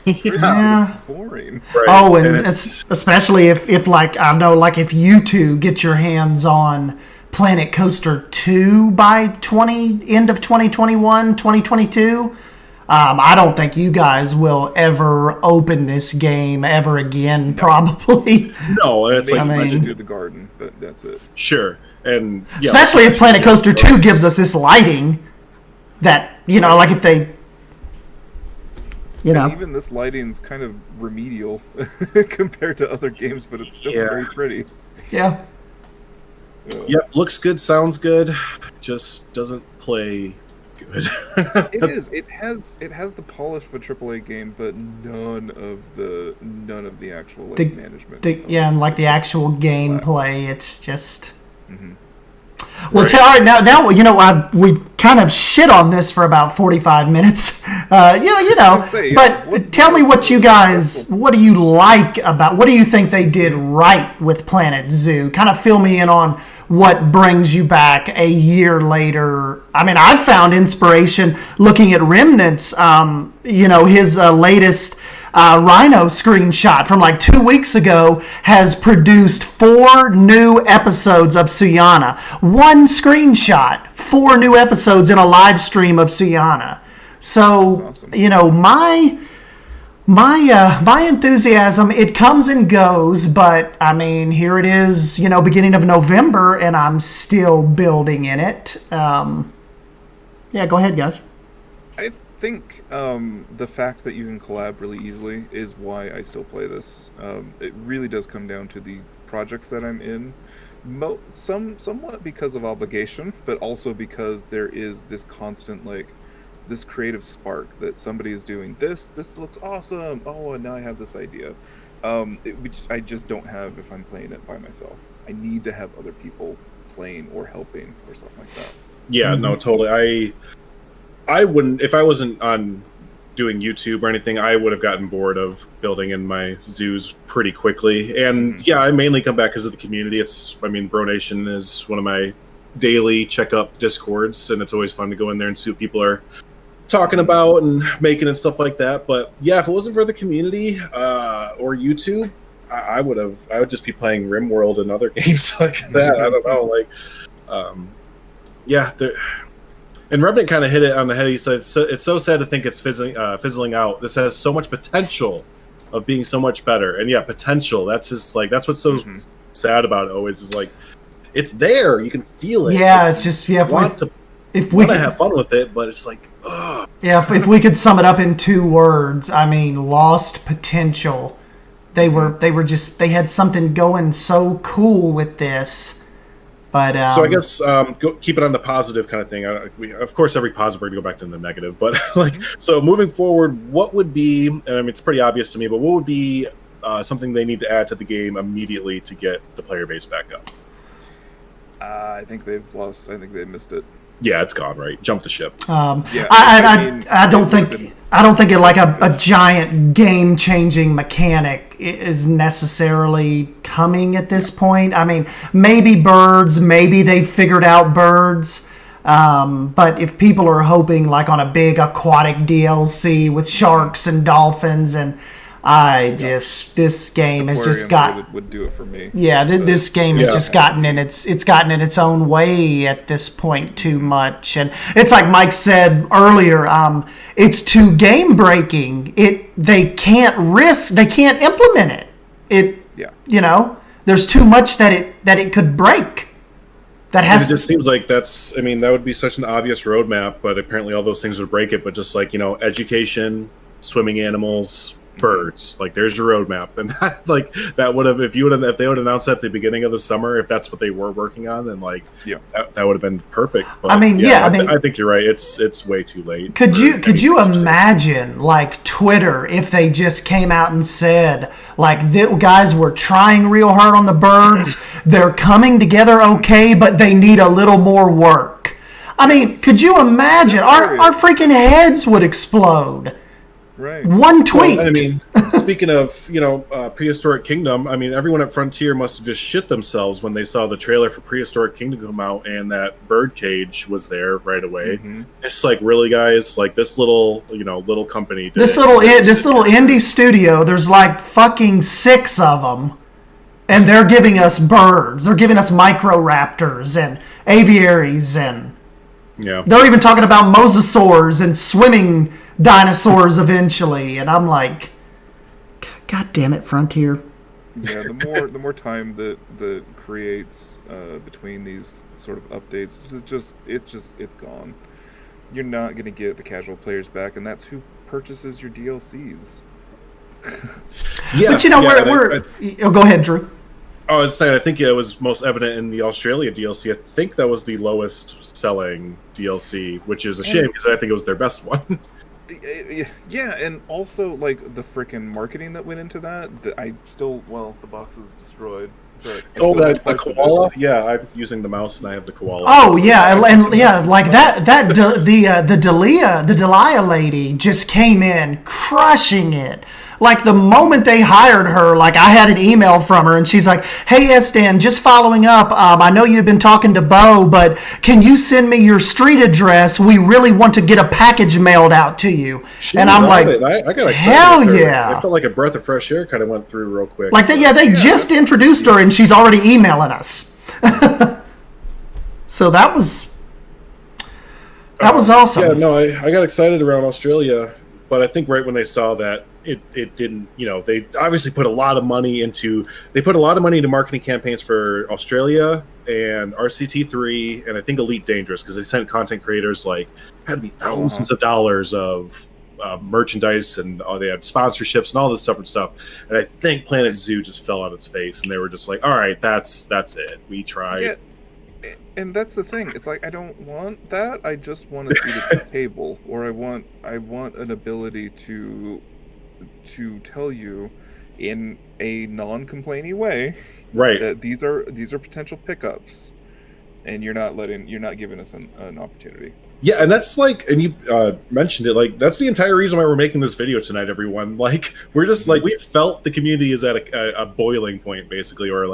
Yeah. Boring. Right. Oh, and it's especially if like, I know, like if you two get your hands on Planet Coaster 2 by end of 2021, 2022. I don't think you guys will ever open this game ever again, probably. No, it's Maybe like I should do the garden, but that's it. Sure, and yeah, especially if Planet Coaster 2 gives us this lighting that, you know, like if they, you know. And even this lighting's kind of remedial compared to other games, but it's still very pretty. Yeah. Yep, looks good, sounds good, just doesn't play good. It is. It has the polish of a AAA game, but none of the actual management. And like the actual gameplay, it's just. Mm-hmm. Well, all right, now you know we kind of shit on this for about 45 minutes. But tell me what you guys, what do you like about, what do you think they did right with Planet Zoo? Kind of fill me in on what brings you back a year later. I mean, I've found inspiration looking at Remnants. His latest Rhino screenshot from like 2 weeks ago has produced 4 new episodes of Suyana. One screenshot, 4 new episodes in a live stream of Suyana. So, awesome. You know, my enthusiasm, it comes and goes, but I mean, here it is, you know, beginning of November, and I'm still building in it. Go ahead, guys. I think the fact that you can collab really easily is why I still play this. It really does come down to the projects that I'm in, somewhat because of obligation, but also because there is this constant, like, this creative spark that somebody is doing this looks awesome, oh, and now I have this idea, which I just don't have if I'm playing it by myself. I need to have other people playing or helping or something like that. Yeah, no, totally. I wouldn't, if I wasn't on doing YouTube or anything, I would have gotten bored of building in my zoos pretty quickly. And I mainly come back because of the community. Bro Nation is one of my daily checkup Discords, and it's always fun to go in there and see what people are talking about and making and stuff like that. But yeah, if it wasn't for the community or YouTube, I would just be playing RimWorld and other games like that. I don't know, and Remnant kind of hit it on the head. He said, it's so sad to think it's fizzling out. This has so much potential of being so much better. And yeah, potential. That's just like, that's what's so sad about it always, is like, it's there. You can feel it. Yeah, it's just, if we want to have fun with it, but it's like, ugh. Yeah, if we could sum it up in 2 words, I mean, lost potential. They they had something going so cool with this. But, so I guess keep it on the positive kind of thing. Of course, every positive we're going to go back to the negative. But so moving forward, what would be, and I mean, it's pretty obvious to me, but what would be something they need to add to the game immediately to get the player base back up? I think they've lost. I think they missed it. Yeah, it's gone. Right, jump the ship. I don't think it like a giant game-changing mechanic is necessarily coming at this point. I mean, maybe birds, maybe they figured out birds. But if people are hoping like on a big aquatic DLC with sharks and dolphins, and this game has just got would do it for me. Yeah, this game has just gotten in its own way at this point too much, and it's like Mike said earlier. It's too game breaking. They can't implement it. You know, there's too much that it could break. It just seems like that would be such an obvious roadmap, but apparently all those things would break it. But just like, you know, education, swimming animals, birds, like there's your roadmap. And that would have, if they would have announced that at the beginning of the summer, if that's what they were working on, then that would have been perfect. But I think you're right. It's way too late. Could you imagine like Twitter if they just came out and said like, the guys were trying real hard on the birds, they're coming together okay, but they need a little more work. I mean, could you imagine? Our freaking heads would explode. Right. One tweet. Well, I mean, speaking of, you know, Prehistoric Kingdom, I mean, everyone at Frontier must have just shit themselves when they saw the trailer for Prehistoric Kingdom come out and that bird cage was there right away. It's like, really, guys? Like this little company. This little indie studio. There's like fucking 6 of them. And they're giving us birds. They're giving us microraptors and aviaries, and they're even talking about mosasaurs and swimming dinosaurs eventually. And I'm like, God damn it, Frontier. Yeah, the more time that creates between these sort of updates, it's gone. You're not going to get the casual players back, and that's who purchases your DLCs. But go ahead, Drew. I was saying, I think it was most evident in the Australia DLC. I think that was the lowest selling DLC, which is a shame because I think it was their best one. Yeah, and also like the freaking marketing that went into that. The box is destroyed. But the koala. Yeah, I'm using the mouse and I have the koala. Oh yeah, and yeah, like the Delia lady just came in crushing it. Like the moment they hired her, like I had an email from her and she's like, "Hey Estan, just following up. I know you've been talking to Bo, but can you send me your street address? We really want to get a package mailed out to you." And I'm like, I got excited. Hell yeah! I felt like a breath of fresh air kind of went through real quick. Like they just introduced her and she's already emailing us. So that was awesome. Yeah, no, I got excited around Australia, but I think right when they saw that it didn't, they obviously put a lot of money into marketing campaigns for Australia and RCT3 and I think Elite Dangerous because they sent content creators had to be thousands of dollars of merchandise and they had sponsorships and all this different stuff. And I think Planet Zoo just fell on its face and they were just like, all right, that's it. We tried. Yeah. And that's the thing. It's like I don't want that. I just want to seat at the table, or I want an ability to tell you in a non-complaining way, right, that these are potential pickups, and you're not giving us an opportunity. Yeah, and that's and you mentioned it, that's the entire reason why we're making this video tonight, everyone. We're just we felt the community is at a boiling point, basically, or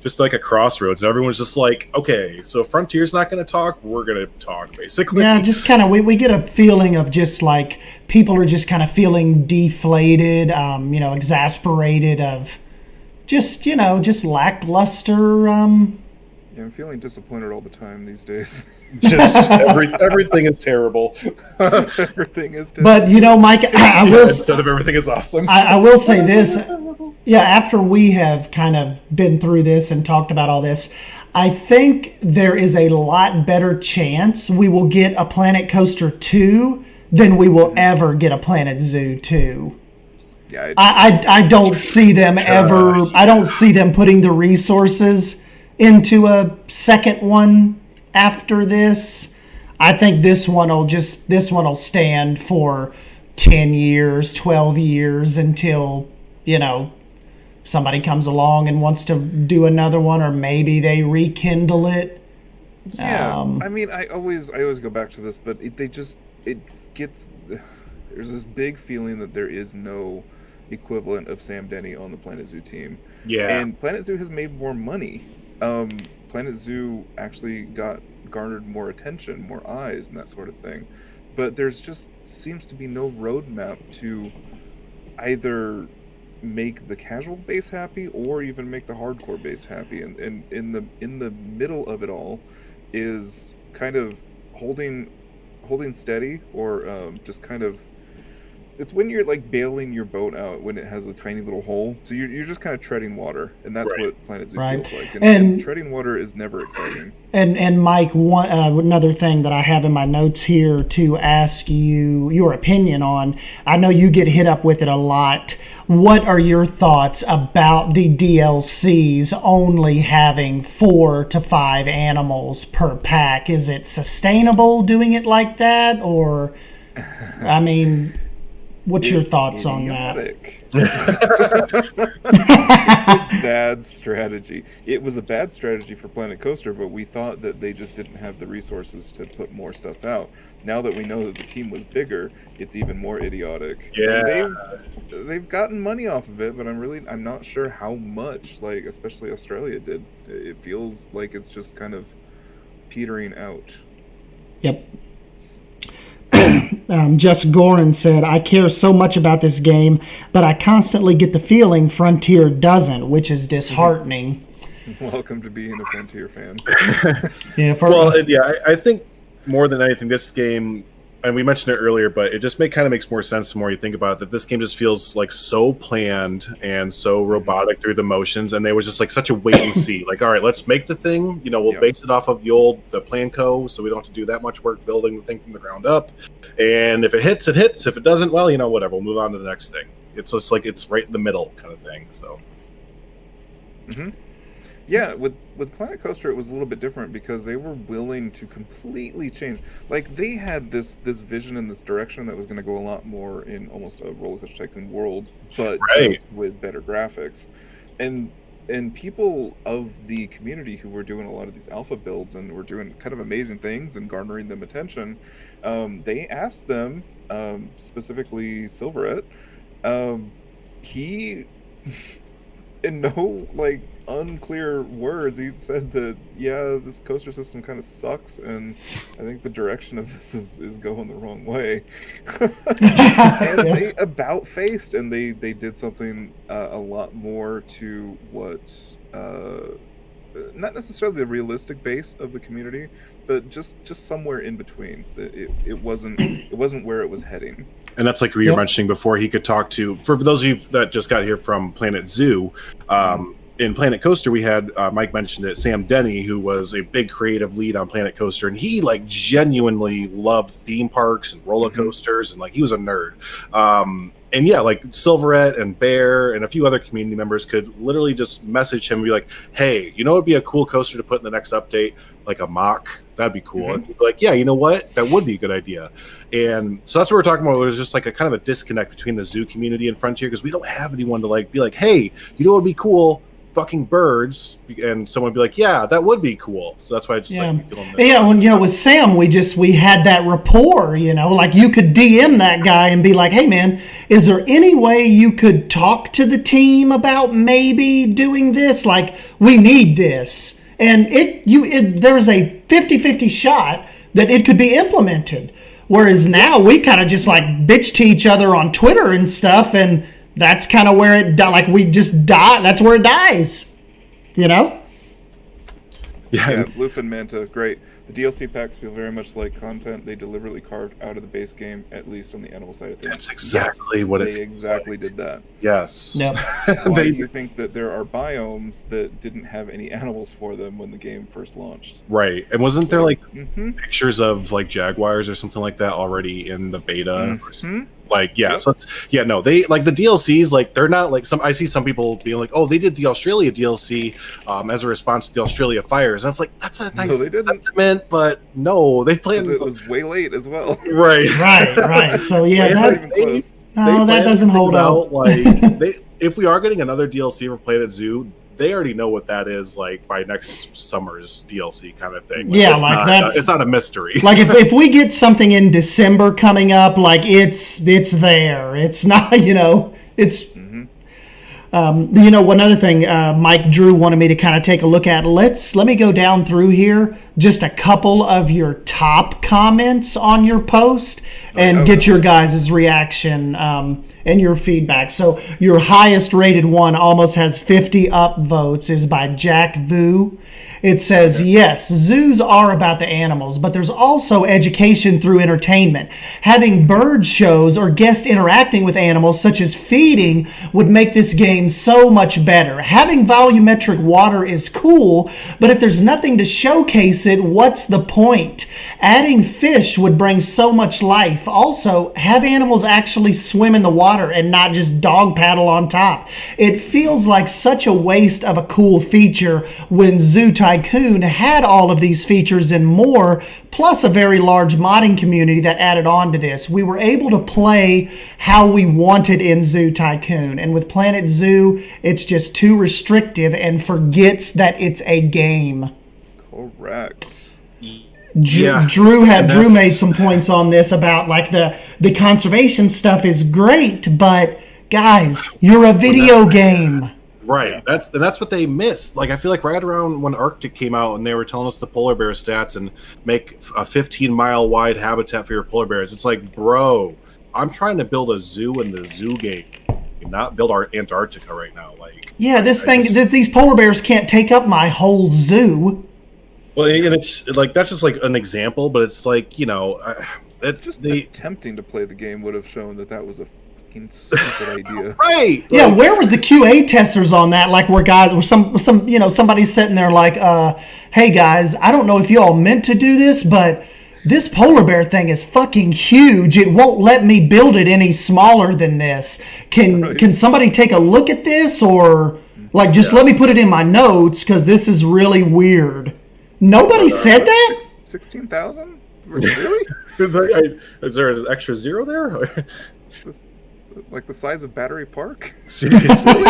just a crossroads, and everyone's just okay, so Frontier's not going to talk, we're going to talk, basically. Yeah, just kind of, we get a feeling of just people are just kind of feeling deflated, exasperated of just lackluster, Yeah, I'm feeling disappointed all the time these days. Just everything is terrible. Everything is terrible. But Mike, I will instead of everything is awesome. I will say this. Yeah, after we have kind of been through this and talked about all this, I think there is a lot better chance we will get a Planet Coaster 2 than we will ever get a Planet Zoo 2. Yeah, I don't see them ever. I don't see them putting the resources into a second one after this. I think this one will stand for 10 years, 12 years until, somebody comes along and wants to do another one, or maybe they rekindle it. Yeah, I always go back to this, but there's this big feeling that there is no equivalent of Sam Denny on the Planet Zoo team. Yeah. And Planet Zoo has made more money. Planet Zoo actually garnered more attention, more eyes, and that sort of thing. But there's just seems to be no roadmap to either make the casual base happy or even make the hardcore base happy. And in the middle of it all is kind of holding steady, or just kind of, it's when you're bailing your boat out when it has a tiny little hole. So you're just kind of treading water, and that's what Planet Zoo feels like. And treading water is never exciting. And Mike, another thing that I have in my notes here to ask you your opinion on. I know you get hit up with it a lot. What are your thoughts about the DLCs only having 4 to 5 animals per pack? Is it sustainable doing it like that, or what's your thoughts idiotic. on that? It's a bad strategy. It was a bad strategy for Planet Coaster, but we thought that they just didn't have the resources to put more stuff out. Now that we know that the team was bigger, it's even more idiotic. Yeah. And they've gotten money off of it, but I'm not sure how much, especially Australia did. It feels like it's just kind of petering out. Yep. Just Goran said, I care so much about this game, but I constantly get the feeling Frontier doesn't, which is disheartening. Welcome to being a Frontier fan. I think more than anything, this game, and we mentioned it earlier, but it just kind of makes more sense the more you think about it, that this game just feels like so planned and so robotic through the motions, and they was just like such a wait and see. Like, all right, let's make the thing, we'll base it off of the Planco, so we don't have to do that much work building the thing from the ground up. And if it hits, it hits. If it doesn't, well, whatever, we'll move on to the next thing. It's just like it's right in the middle kind of thing. So. Mm-hmm. Yeah, with Planet Coaster, it was a little bit different because they were willing to completely change. Like, they had this vision in this direction that was going to go a lot more in almost a Roller Coaster Tycoon world, but just with better graphics. And people of the community who were doing a lot of these alpha builds and were doing kind of amazing things and garnering them attention, they asked them, specifically Silverette, he, in no, unclear words, he said that this coaster system kind of sucks, and I think the direction of this is going the wrong way. And they about faced, and they did something a lot more to what not necessarily the realistic base of the community, but just somewhere in between. It wasn't where it was heading. And that's like we were mentioning before. He could talk to, for those of you that just got here from Planet Zoo, in Planet Coaster, we had, Mike mentioned it, Sam Denny, who was a big creative lead on Planet Coaster, and he genuinely loved theme parks and roller coasters, and he was a nerd. And Silverette and Bear and a few other community members could literally just message him and be like, hey, it'd be a cool coaster to put in the next update, like a Mach. That'd be cool. And he'd be like, yeah, you know what? That would be a good idea. And so that's what we're talking about. There's just a kind of a disconnect between the zoo community and Frontier, because we don't have anyone to be like, hey, what would be cool? Fucking birds. And someone would be like, yeah, that would be cool. So that's why I just with Sam, we had that rapport, you could DM that guy and be like, hey man, is there any way you could talk to the team about maybe doing this? We need this. And there is a 50-50 shot that it could be implemented. Whereas now we kind of just bitch to each other on Twitter and stuff, and that's kind of where it we just die. That's where it dies, Yeah, Bluefin Manta, great. The DLC packs feel very much like content they deliberately carved out of the base game, at least on the animal side of things. That's exactly what it They exactly did that. Yes. Yep. Why do you think that there are biomes that didn't have any animals for them when the game first launched? Right. And wasn't there pictures of jaguars or something like that already in the beta? So it's they the DLCs, they're not some. I see some people being like, oh, they did the Australia DLC as a response to the Australia fires, and it's that's a nice sentiment, but no, they planned it was way late as well. Right. So that doesn't hold up. If we are getting another DLC for Planet Zoo, they already know what that is by next summer's DLC kind of thing. It's not a mystery. if we get something in December coming up, it's there. It's not, it's. One other thing Mike Drew wanted me to kind of take a look at. Let me go down through here, just a couple of your top comments on your post and get your guys' reaction and your feedback. So your highest rated one almost has 50 upvotes is by Jack Vu. It says, yes, zoos are about the animals, but there's also education through entertainment. Having bird shows or guests interacting with animals, such as feeding, would make this game so much better. Having volumetric water is cool, but if there's nothing to showcase it, what's the point? Adding fish would bring so much life. Also, have animals actually swim in the water and not just dog paddle on top. It feels like such a waste of a cool feature when Zoo Tycoon had all of these features and more, plus a very large modding community that added on to this. We were able to play how we wanted in Zoo Tycoon, and with Planet Zoo, it's just too restrictive and forgets that it's a game. Correct. Drew made some points on this about the conservation stuff is great, but guys, you're a video game. Right. Yeah. That's what they missed. Like, I feel like right around when Arctic came out and they were telling us the polar bear stats and make a 15-mile wide habitat for your polar bears. It's like, bro, I'm trying to build a zoo in the zoo game, not build our Antarctica right now. Like, yeah, these polar bears can't take up my whole zoo. Well, and it's like that's just like an example, but it's like, you know, attempting to play the game would have shown that was a fucking stupid idea. Right. Yeah, where was the QA testers on that? Like, where guys, were somebody's sitting there like, hey guys, I don't know if you all meant to do this, but this polar bear thing is fucking huge. It won't let me build it any smaller than this. Can somebody take a look at this, or like just let me put it in my notes because this is really weird. Nobody said that? 16,000? Really? Is there an extra zero there? Like the size of Battery Park? Seriously?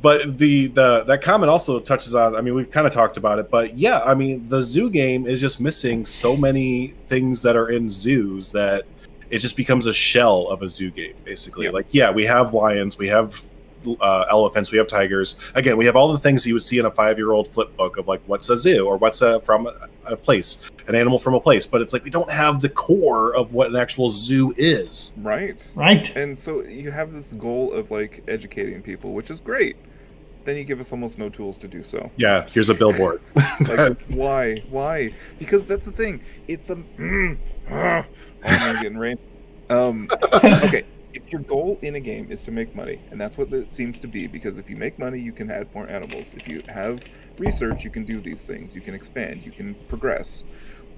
But that comment also touches on, I mean, we've kind of talked about it, but yeah, I mean, the zoo game is just missing so many things that are in zoos that it just becomes a shell of a zoo game, basically. Like, yeah, we have lions, we have elephants, we have tigers. Again, we have all the things you would see in a 5-year-old flip book of like, what's a zoo, or what's from a place, an animal from a place. But it's like we don't have the core of what an actual zoo is. Right. And so you have this goal of like educating people, which is great. Then you give us almost no tools to do so. Yeah, here's a billboard. Like, why? Because that's the thing. It's a I'm getting rain. Okay. If your goal in a game is to make money, and that's what it seems to be, because if you make money, you can add more animals. If you have research, you can do these things. You can expand. You can progress.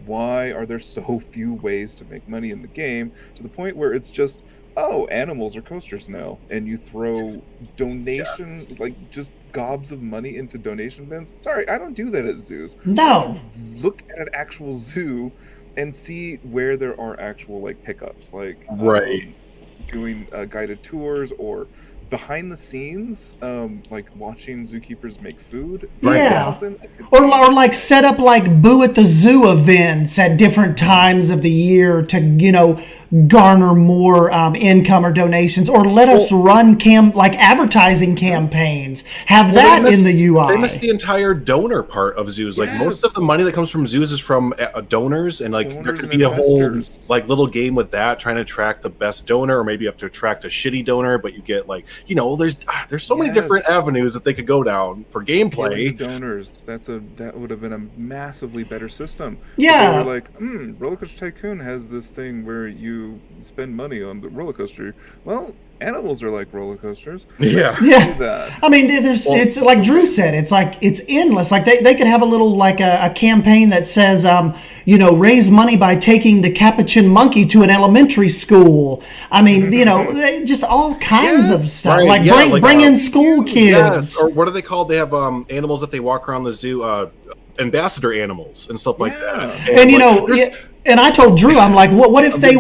Why are there so few ways to make money in the game to the point where it's just, oh, animals are coasters now, and you throw donations, like just gobs of money into donation bins? Sorry, I don't do that at zoos. No. Look at an actual zoo and see where there are actual like pickups, like doing guided tours or behind the scenes, like watching zookeepers make food. Yeah. Or like set up like Boo at the Zoo events at different times of the year to, you know, garner more income or donations, or let us run advertising campaigns. Have that in the UI. They missed the entire donor part of zoos. Like most of the money that comes from zoos is from donors, and like there could be a whole like little game with that, trying to attract the best donor, or maybe you have to attract a shitty donor, but you get like, you know, there's so many different avenues that they could go down for gameplay. Donors, that would have been a massively better system. Yeah. But they were like, Roller Coaster Tycoon has this thing where you spend money on the roller coaster. Well, animals are like roller coasters. Yeah. I mean, it's like Drew said, it's like it's endless. Like they could have a little like a campaign that says, you know, raise money by taking the capuchin monkey to an elementary school. I mean, you know, just all kinds of stuff. Right. Like bring in school kids. Yes. Or what are they called? They have animals that they walk around the zoo, ambassador animals and stuff like that. And you know. And I told Drew, I'm like, what if they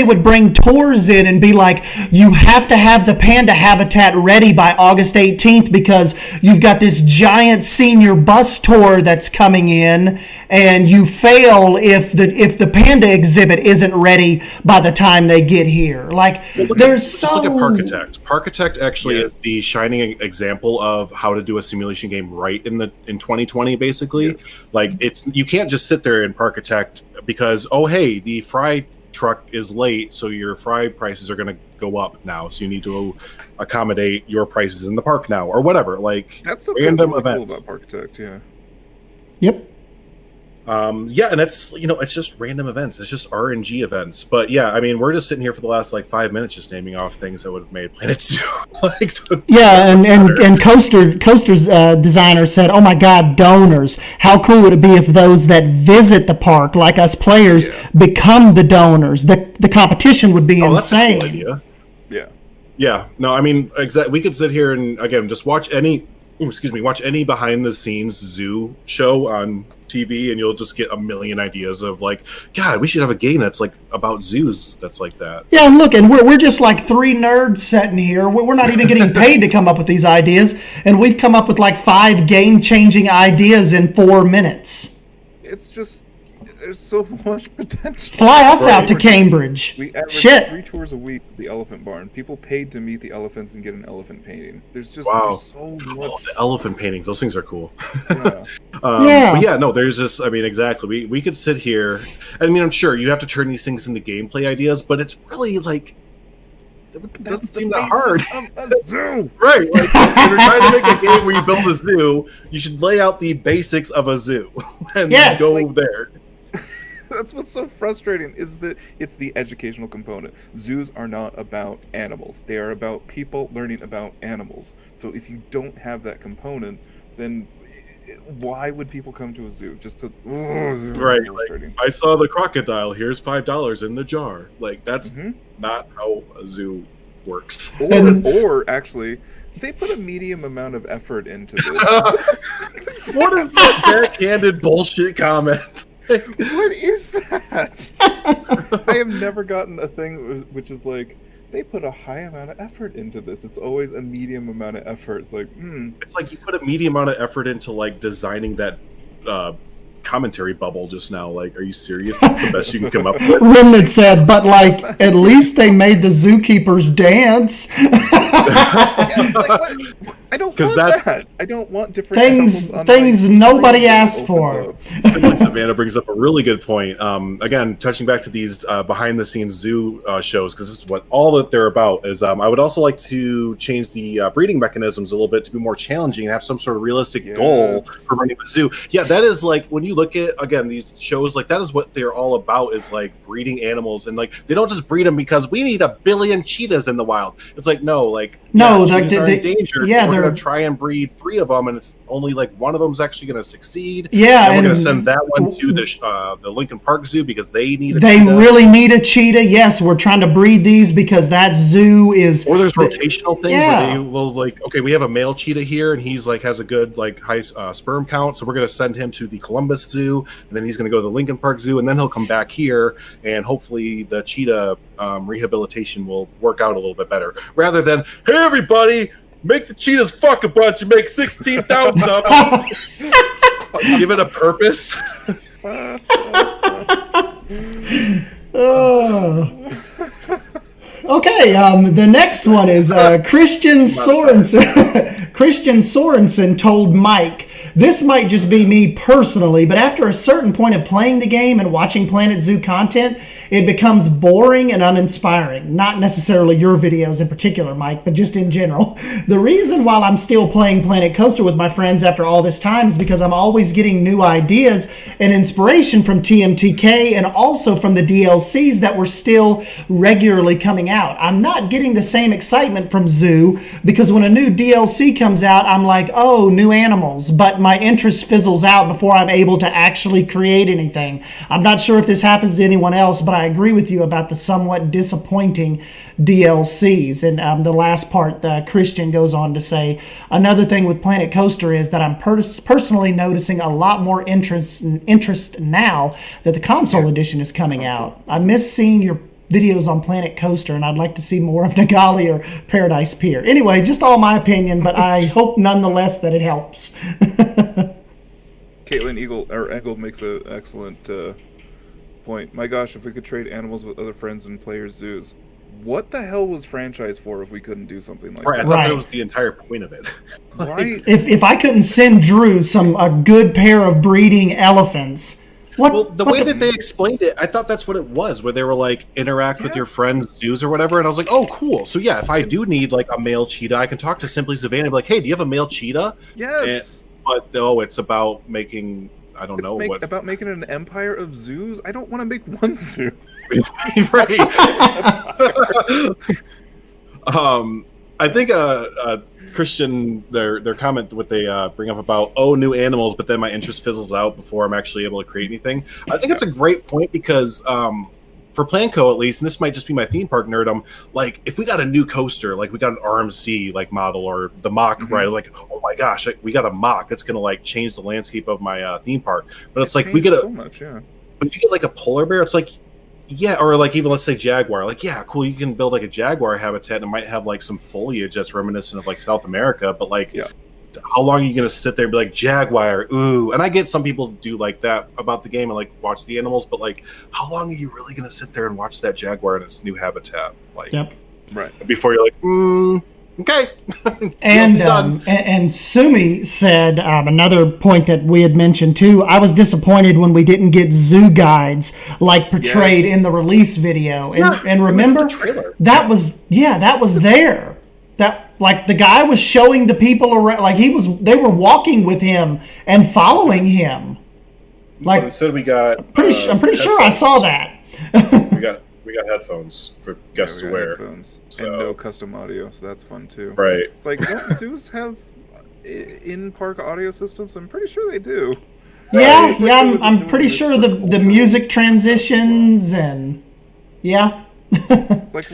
would bring tours in and be like, you have to have the panda habitat ready by August 18th because you've got this giant senior bus tour that's coming in, and you fail if the panda exhibit isn't ready by the time they get here. Like, look at Parkitect. Parkitect actually is the shining example of how to do a simulation game right in 2020, basically. Yes. Like, you can't just sit there in Parkitect because, oh hey, the fry truck is late, so your fry prices are going to go up now, so you need to accommodate your prices in the park now, or whatever. Like, that's random events. Cool about Parkitect, Yep. And it's, you know, it's just random events. It's just RNG events. But yeah, I mean, we're just sitting here for the last like 5 minutes just naming off things that would have made Planet Zoo. And Coaster's designer said, "Oh my God, donors! How cool would it be if those that visit the park, like us players, become the donors? The competition would be insane." That's a cool idea. Yeah. No, I mean, we could sit here and again just watch any behind the scenes zoo show on TV, and you'll just get a million ideas of like, God, we should have a game that's like about zoos that's like that. Yeah, and look, and we're just like three nerds sitting here. We're not even getting paid to come up with these ideas, and we've come up with like 5 game-changing ideas in 4 minutes. It's just, there's so much potential. Fly us out to Cambridge. We average Shit. 3 tours a week at the elephant barn. People paid to meet the elephants and get an elephant painting. There's just Wow. there's so much. Oh, the elephant paintings, those things are cool. Yeah. Yeah. But yeah, no, there's just, I mean, exactly. We could sit here. I mean, I'm sure you have to turn these things into gameplay ideas, but it's really like, it doesn't seem that hard. Of a zoo. Right. Like, if you're trying to make a game where you build a zoo, you should lay out the basics of a zoo and Yes. go there. That's what's so frustrating is that it's the educational component. Zoos are not about animals. They are about people learning about animals. So if you don't have that component, then why would people come to a zoo? Just to Right. Like, I saw the crocodile. Here's $5 in the jar. Like, that's not how a zoo works. Or actually, they put a medium amount of effort into this. What is that backhanded bullshit comment? What is that? I have never gotten a thing which is like, they put a high amount of effort into this. It's always a medium amount of effort. It's like, It's like you put a medium amount of effort into like designing that commentary bubble just now. Like, are you serious? That's the best you can come up with. Remnant said, but like, at least they made the zookeepers dance. I don't 'Cause want that. I don't want different things nobody asked for. Simply Savannah brings up a really good point. Again, touching back to these behind-the-scenes zoo shows, because this is what all that they're about. Is I would also like to change the breeding mechanisms a little bit to be more challenging and have some sort of realistic goal for running the zoo. Yeah, that is like when you look at again these shows, like that is what they're all about. Is like breeding animals, and like they don't just breed them because we need 1 billion cheetahs in the wild. It's like no, like no, cheetahs are endangered. Yeah, we're gonna try and breed 3 of them, and it's only like one of them's actually going to succeed. Yeah, and we're going to send that one to the Lincoln Park Zoo because they need. They really need a cheetah. Yes, we're trying to breed these because that zoo is. Or there's rotational things where they will like, okay, we have a male cheetah here, and he's like has a good like high sperm count, so we're going to send him to the Columbus Zoo, and then he's going to go to the Lincoln Park Zoo, and then he'll come back here, and hopefully the cheetah rehabilitation will work out a little bit better, rather than hey everybody. Make the cheetahs fuck a bunch and make 16,000 of them. Give it a purpose. Okay, the next one is Christian Sorensen. Christian Sorensen told Mike, this might just be me personally, but after a certain point of playing the game and watching Planet Zoo content, it becomes boring and uninspiring. Not necessarily your videos in particular, Mike, but just in general. The reason why I'm still playing Planet Coaster with my friends after all this time is because I'm always getting new ideas and inspiration from TMTK and also from the DLCs that were still regularly coming out. I'm not getting the same excitement from Zoo because when a new DLC comes out, I'm like, oh, new animals, but my interest fizzles out before I'm able to actually create anything. I'm not sure if this happens to anyone else, but I agree with you about the somewhat disappointing DLCs. And the last part, Christian goes on to say, another thing with Planet Coaster is that I'm personally noticing a lot more interest now that the console edition is coming out. I miss seeing your videos on Planet Coaster, and I'd like to see more of Nagali or Paradise Pier. Anyway, just all my opinion, but I hope nonetheless that it helps. Caitlin Eggle makes an excellent point. My gosh, if we could trade animals with other friends and players' zoos, what the hell was franchise for if we couldn't do something like that? I thought that was the entire point of it. Right? If I couldn't send Drew a good pair of breeding elephants. The way that they explained it, I thought that's what it was, where they were like, interact with your friends' zoos or whatever, and I was like, oh, cool. So yeah, if I do need like a male cheetah, I can talk to Simply Savannah and be like, hey, do you have a male cheetah? Yes. But no, it's about making, I don't know. About making an empire of zoos? I don't want to make one zoo. Right. I think Christian, their comment, what they bring up about, new animals, but then my interest fizzles out before I'm actually able to create anything. I think it's a great point because for Planco at least, and this might just be my theme park nerdum, like if we got a new coaster, like we got an RMC like model or the mock, right? Like, oh my gosh, we got a mock that's gonna like change the landscape of my theme park. But it's like if we get so much, but if you get like a polar bear, it's like. Yeah, or like even let's say jaguar. Like, yeah, cool. You can build like a jaguar habitat and it might have like some foliage that's reminiscent of like South America. But like, how long are you going to sit there and be like, jaguar, ooh? And I get some people do like that about the game and like watch the animals, but like, how long are you really going to sit there and watch that jaguar in its new habitat? Like, right. Before you're like, okay. And Sumi said another point that we had mentioned too. I was disappointed when we didn't get zoo guides like portrayed in the release video. And remember, that was there. That like the guy was showing the people around, like they were walking with him and following him. Like but instead we got. I'm pretty sure I saw that. We got headphones for guests to wear. Headphones. So. And no custom audio, so that's fun too. Right. It's like, don't zoos have in-park audio systems? I'm pretty sure they do. Yeah, like I'm pretty sure the music transitions and like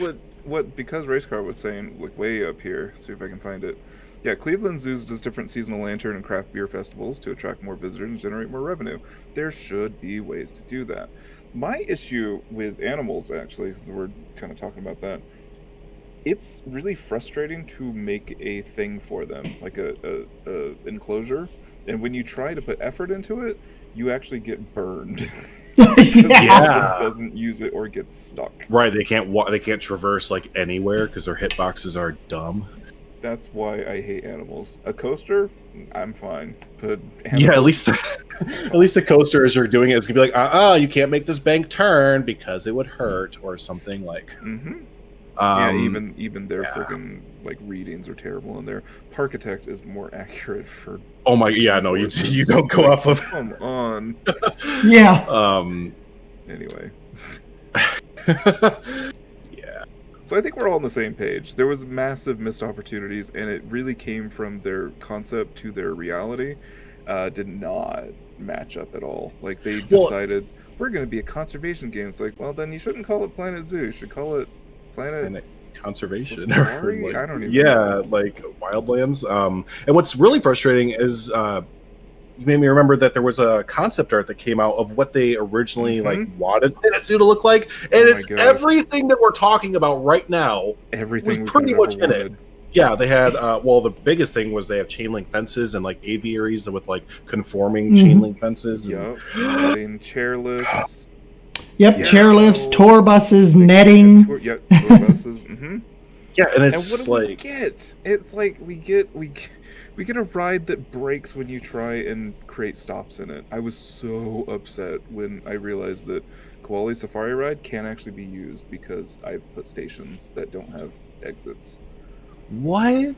what because Racecar was saying, like way up here, see if I can find it. Yeah, Cleveland Zoos does different seasonal lantern and craft beer festivals to attract more visitors and generate more revenue. There should be ways to do that. My issue with animals, actually, since we're kind of talking about that, it's really frustrating to make a thing for them, like a enclosure, and when you try to put effort into it, you actually get burned. Doesn't use it or gets stuck. Right, they can't they can't traverse like anywhere because their hitboxes are dumb. That's why I hate animals. A coaster, I'm fine. But yeah, at least the coaster, as you're doing it, is gonna be like, you can't make this bank turn because it would hurt or something like. Even their freaking like readings are terrible, and their Parkitect is more accurate for. Oh my, yeah, no, you don't go off of. Come on. Yeah. Anyway. So I think we're all on the same page. There was massive missed opportunities, and it really came from their concept to their reality. Did not match up at all. Like they decided we're going to be a conservation game. It's like, well, then you shouldn't call it Planet Zoo. You should call it Planet Conservation. Safari? Like, I don't even know. Like Wildlands. And what's really frustrating is you made me remember that there was a concept art that came out of what they originally like wanted Planet Zoo to look like, and it's everything that we're talking about right now. Everything was pretty much in it. Yeah, they had the biggest thing was they have chain link fences and like aviaries with like conforming chain link fences. Yep, adding chairlifts. Yep, chairlifts, tour buses, netting. Tour buses. Yeah, and it's and what do we get? It's like we get a ride that breaks when you try and create stops in it. I was so upset when I realized that Koali Safari Ride can't actually be used because I put stations that don't have exits. What?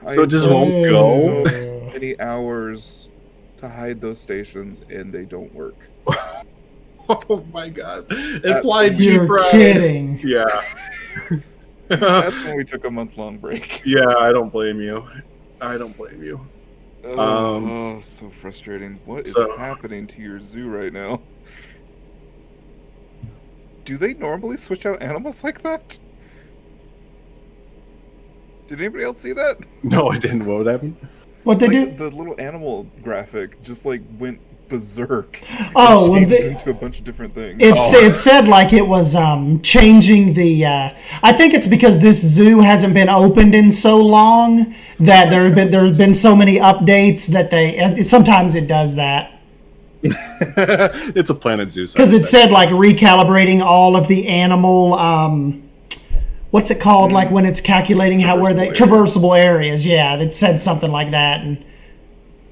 So it just won't go? So many hours to hide those stations and they don't work. Oh my god. Implied You're Jeep ride. Kidding. Yeah. That's when we took a month-long break. Yeah, I don't blame you. Oh, so frustrating. What is happening to your zoo right now? Do they normally switch out animals like that? Did anybody else see that? No, I didn't. What happened? What they do? The little animal graphic just like went berserk. Oh, well, into a bunch of different things. It said like it was changing the. I think it's because this zoo hasn't been opened in so long that there's been so many updates that sometimes it does that. It's a Planet Zoo. Because it said like recalibrating all of the animal. What's it called? Like when it's calculating traversable areas. Yeah, it said something like that, and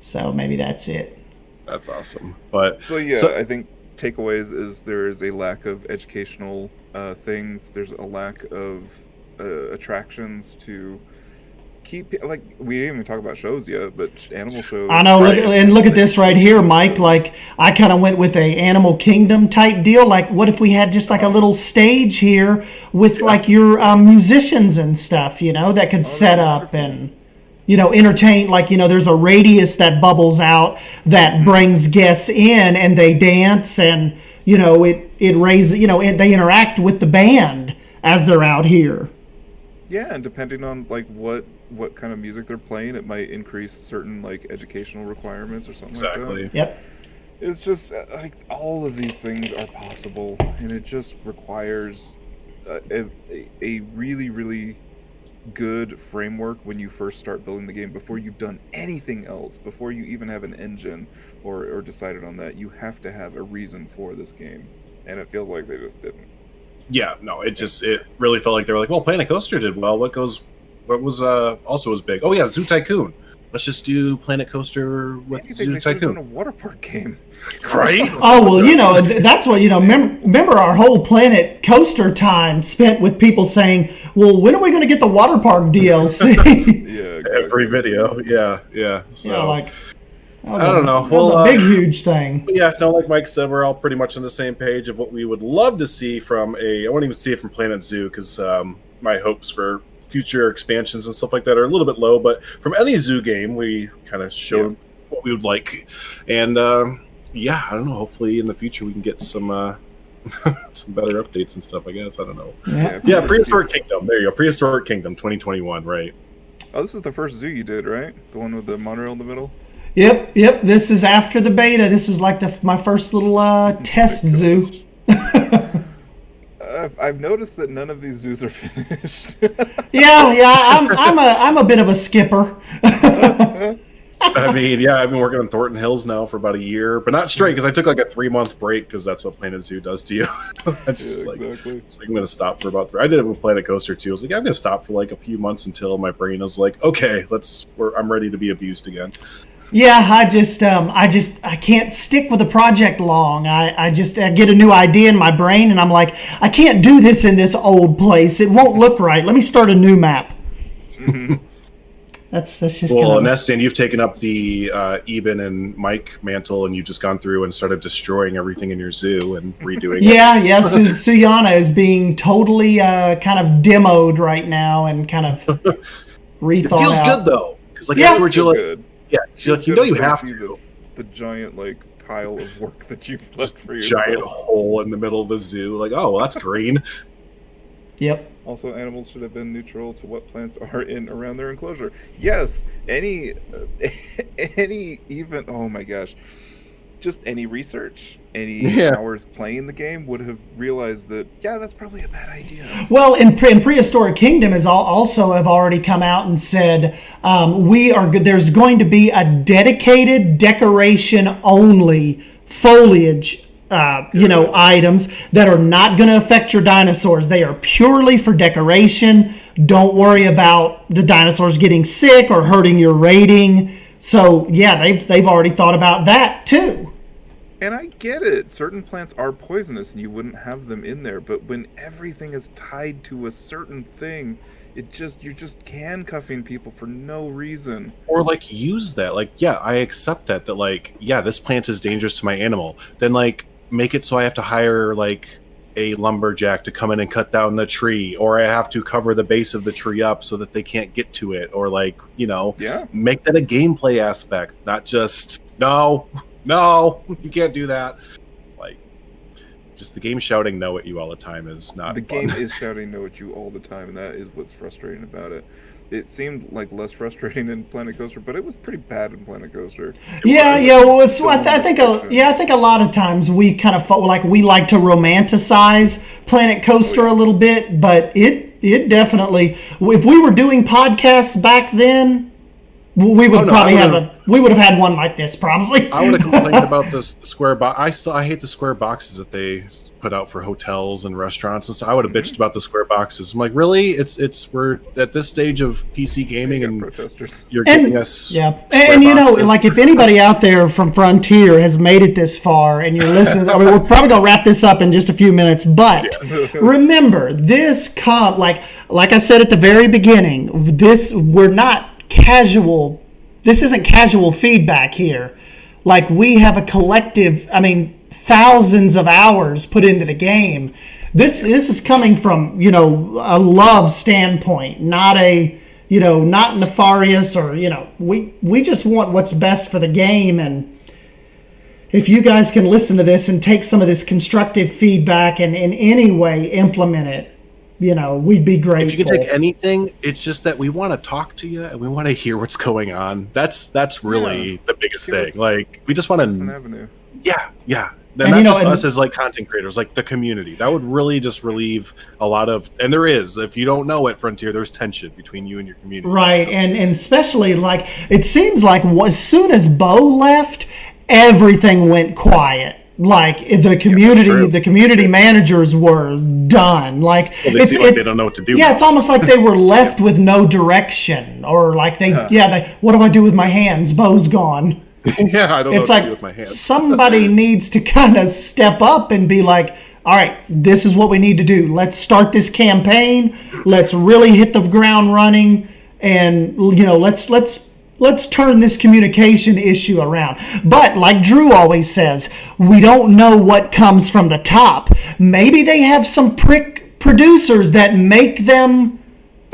so maybe that's it. That's awesome. But I think takeaways is there is a lack of educational things. There's a lack of attractions to keep. Like we didn't even talk about shows yet, but animal shows. I know. Look at this right here, Mike. Like I kind of went with a Animal Kingdom type deal. Like what if we had just like a little stage here with like your musicians and stuff, that could set up and. Entertain, like, there's a radius that bubbles out that brings guests in and they dance and, it raises, they interact with the band as they're out here. Yeah, and depending on, like, what kind of music they're playing, it might increase certain, like, educational requirements or something like that. Exactly. Yep. It's just, like, all of these things are possible, and it just requires a really, really good framework when you first start building the game, before you've done anything else, before you even have an engine or decided on that. You have to have a reason for this game, and it feels like they just didn't. Yeah, no, it really felt like they were like, well, Planet Coaster did well. What was also was big? Oh yeah, Zoo Tycoon. Let's just do Planet Coaster with Zoo Tycoon. A water park game, right? Oh well, that's what Remember our whole Planet Coaster time spent with people saying, "Well, when are we going to get the water park DLC?" Yeah, exactly. Every video, yeah. So, I don't know. That was a big, huge thing. Yeah, no, like Mike said, we're all pretty much on the same page of what we would love to see from I won't even see it from Planet Zoo because my hopes for future expansions and stuff like that are a little bit low, but from any zoo game we kind of showed what we would like, and I don't know, hopefully in the future we can get some some better updates and stuff, I guess. I don't know. Yeah, Prehistoric Kingdom, there you go. Prehistoric Kingdom 2021, right? Oh, this is the first zoo you did, right? The one with the monorail in the middle? Yep, this is after the beta. This is like my first little test zoo. I've noticed that none of these zoos are finished. I'm a bit of a skipper. I mean, I've been working on Thornton Hills now for about a year, but not straight because I took like a 3-month break because that's what Planet Zoo does to you. Exactly. So I'm going to stop for about 3. I did it with Planet Coaster too. I was like, I'm going to stop for like a few months until my brain is like, okay, I'm ready to be abused again. Yeah, I can't stick with a project long. I get a new idea in my brain and I'm like, I can't do this in this old place. It won't look right. Let me start a new map. Mm-hmm. That's just well, Nestin, you've taken up the Eben and Mike mantle, and you've just gone through and started destroying everything in your zoo and redoing it. Yeah. Suyana is being totally kind of demoed right now and kind of rethought. It feels good though, because afterwards you're like, good. Yeah, you have to. The giant pile of work that you've left for yourself. Giant hole in the middle of the zoo. Like, oh, well, that's green. Yep. Also, animals should have been neutral to what plants are in around their enclosure. Yes, any even, oh my gosh, just any research, any hours playing the game would have realized that, that's probably a bad idea. Well, in Prehistoric Kingdom has also have already come out and said there's going to be a dedicated decoration only foliage items that are not going to affect your dinosaurs. They are purely for decoration. Don't worry about the dinosaurs getting sick or hurting your rating. So they've already thought about that too. And I get it. Certain plants are poisonous and you wouldn't have them in there. But when everything is tied to a certain thing, you're just handcuffing people for no reason. Or use that. I accept that this plant is dangerous to my animal. Then make it so I have to hire a lumberjack to come in and cut down the tree, or I have to cover the base of the tree up so that they can't get to it, or make that a gameplay aspect, not just no, you can't do that. Just the game shouting no at you all the time is not the fun. Game is shouting no at you all the time, and that is what's frustrating about it. It seemed less frustrating in Planet Coaster, but it was pretty bad in Planet Coaster. I think a lot of times we kind of felt we like to romanticize Planet Coaster a little bit, but it definitely, if we were doing podcasts back then, we would we would have had one like this probably. I would have complained about this square box. I hate the square boxes that they put out for hotels and restaurants, and so I would have bitched about the square boxes. I'm like, really? We're at this stage of PC gaming, and protesters. You're giving us and if anybody out there from Frontier has made it this far and you're listening, we're probably gonna wrap this up in just a few minutes. But remember, this like I said at the very beginning, we're not casual. This isn't casual feedback here. We have a collective, thousands of hours put into the game. This is coming from, a love standpoint, not a, not nefarious or, we just want what's best for the game. And if you guys can listen to this and take some of this constructive feedback and in any way implement it, we'd be grateful. If you can take anything, it's just that we want to talk to you and we want to hear what's going on. That's really the biggest thing. We just want to. An avenue. Yeah. Then not just us as like content creators, like the community. That would really just relieve a lot of, and there is, if you don't know it, Frontier, there's tension between you and your community. Right, and especially like it seems like as soon as Bo left, everything went quiet. Like the community managers were done. Like they seem like they don't know what to do. Yeah, it's almost like they were left with no direction, or like what do I do with my hands? Bo's gone. Yeah, I don't know what to do with my hands. Somebody needs to kind of step up and be like, all right, this is what we need to do. Let's start this campaign. Let's really hit the ground running, and let's turn this communication issue around. But like Drew always says, we don't know what comes from the top. Maybe they have some prick producers that make them.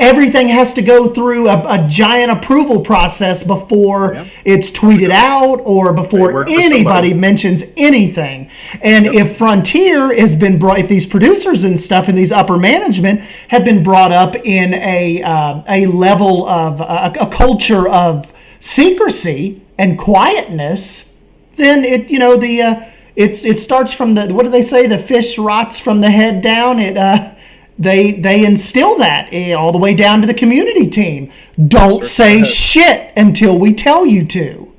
Everything has to go through a giant approval process before it's tweeted out or before anybody mentions anything. And if Frontier has been brought, if these producers and stuff and these upper management have been brought up in a level of a culture of secrecy and quietness, then it starts from the, what do they say? The fish rots from the head down. They instill that all the way down to the community team. Don't say shit until we tell you to.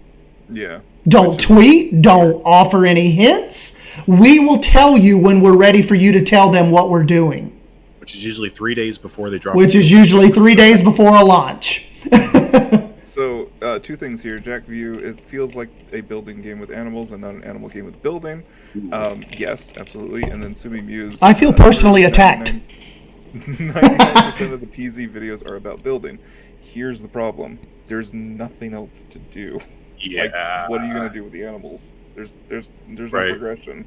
Yeah. Don't tweet. Don't offer any hints. We will tell you when we're ready for you to tell them what we're doing. Which is usually 3 days before they drop. Which is usually 3 days before a launch. So, two things here. Jack View, it feels like a building game with animals and not an animal game with building. Yes, absolutely. And then Sumi Muse. I feel personally attacked. 99% of the PZ videos are about building. Here's the problem. There's nothing else to do. Yeah. Like, what are you going to do with the animals? There's no progression.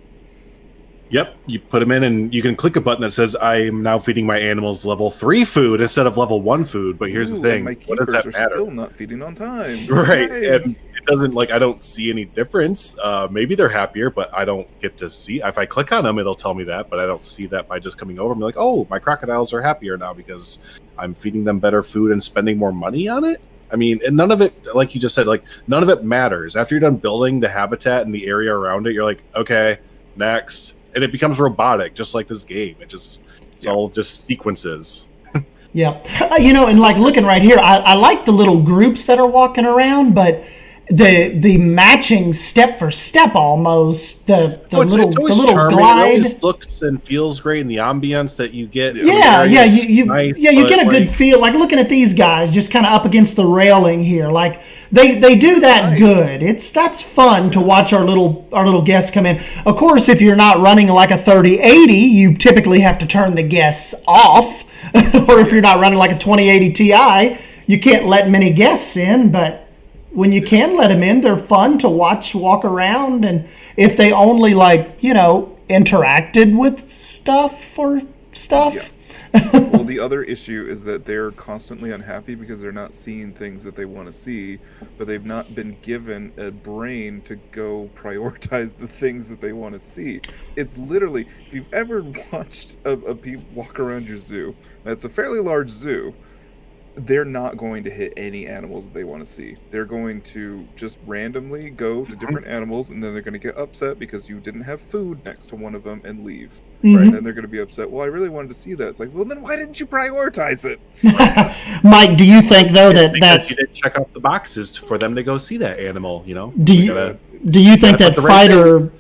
Yep, you put them in and you can click a button that says I'm now feeding my animals level 3 food instead of level 1 food. But here's the thing. What does that matter? Still not feeding on time. Right. And it doesn't, I don't see any difference. Maybe they're happier, but I don't get to see. If I click on them, it'll tell me that, but I don't see that by just coming over and be like, oh, my crocodiles are happier now because I'm feeding them better food and spending more money on it. I mean, and none of it, like you just said, none of it matters. After you're done building the habitat and the area around it, you're like, okay, next. And it becomes robotic, just like this game. It's all just sequences. Yeah. And looking right here, I like the little groups that are walking around, but the matching step for step almost, the little charming. glide. It always looks and feels great in the ambience that you get. You get a good feel. Like looking at these guys just kind of up against the railing here. Like they do that good. That's fun to watch our little guests come in. Of course, if you're not running like a 3080, you typically have to turn the guests off. Or if you're not running like a 2080 Ti, you can't let many guests in, but when you can let them in, they're fun to walk around. And if they only interacted with stuff. Well, the other issue is that they're constantly unhappy because they're not seeing things that they want to see, but they've not been given a brain to go prioritize the things that they want to see. It's literally, if you've ever watched a people walk around your zoo, that's a fairly large zoo, they're not going to hit any animals that they want to see. They're going to just randomly go to different animals, and then they're going to get upset because you didn't have food next to one of them and leave. Mm-hmm. Right? And then they're going to be upset. Well, I really wanted to see that. It's like, well, then why didn't you prioritize it? Mike, do you think though that you didn't check off the boxes for them to go see that animal? Do you think that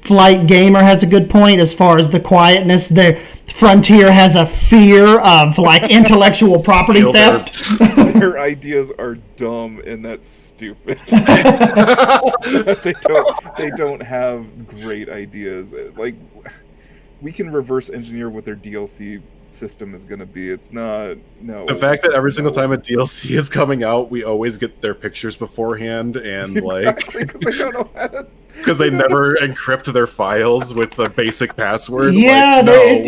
Flight Gamer has a good point as far as the quietness? The Frontier has a fear of intellectual property theft. Their ideas are dumb and that's stupid. They don't have great ideas. We can reverse engineer what their DLC system is going to be. It's not the fact that every single time a DLC is coming out, we always get their pictures beforehand and exactly, because they don't know how to. Because they never encrypt their files with the basic password. Yeah, I don't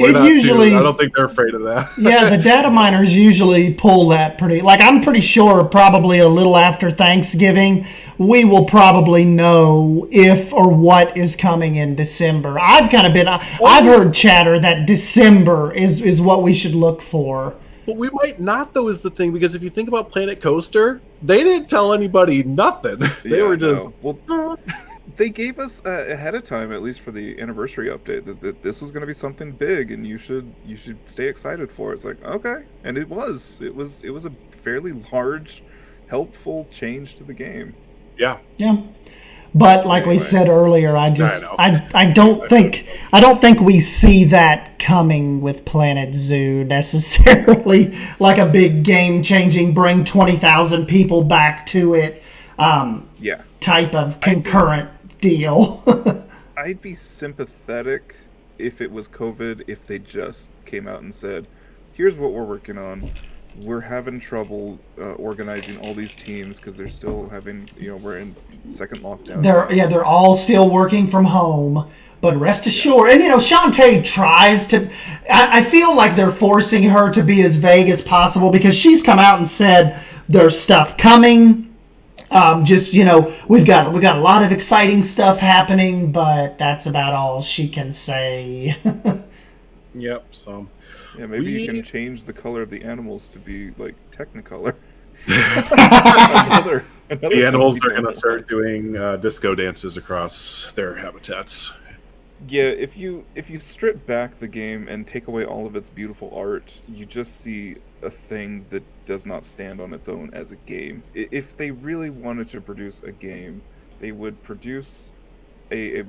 think they're afraid of that. Yeah, the data miners usually pull that pretty. I'm pretty sure probably a little after Thanksgiving, we will probably know if or what is coming in December. I've heard chatter that December is what we should look for. But we might not, though, is the thing, because if you think about Planet Coaster, they didn't tell anybody nothing. They were just... Well, they gave us ahead of time, at least for the anniversary update, that this was going to be something big, and you should stay excited for it. It's like, okay, and it was a fairly large, helpful change to the game. Yeah. But like we said earlier, I don't think we see that coming with Planet Zoo necessarily, like a big game changing, bring 20,000 people back to it type of concurrent deal. I'd be sympathetic if it was COVID, if they just came out and said, here's what we're working on. We're having trouble organizing all these teams because they're still having, we're in second lockdown. They're all still working from home, but rest assured, and Shantae tries to, I feel like they're forcing her to be as vague as possible because she's come out and said there's stuff coming. We've got a lot of exciting stuff happening, but that's about all she can say. Yep, so... Yeah, maybe you can change the color of the animals to be like Technicolor. The animals are going to start doing disco dances across their habitats. Yeah, if you strip back the game and take away all of its beautiful art, you just see a thing that does not stand on its own as a game. If they really wanted to produce a game, they would produce a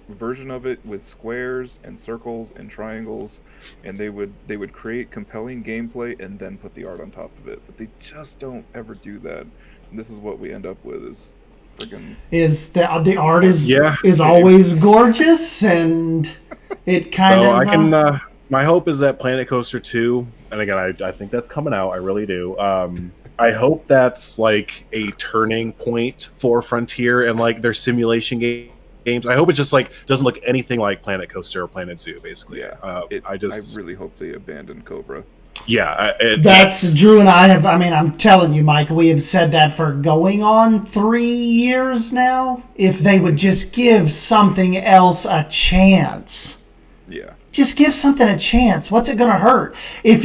version of it with squares and circles and triangles, and they would create compelling gameplay and then put the art on top of it. But they just don't ever do that. And this is what we end up with is friggin' the art is always gorgeous, and it kind of. I can. My hope is that Planet Coaster 2, and again, I think that's coming out. I really do. I hope that's like a turning point for Frontier and like their simulation games. I hope it just like doesn't look anything like Planet Coaster or Planet Zoo, basically. Yeah, I really hope they abandon Cobra. Yeah, that's Drew and I have. I mean, I'm telling you, Mike, we have said that for going on 3 years now. If they would just give something else a chance. Yeah. Just give something a chance. What's it going to hurt? If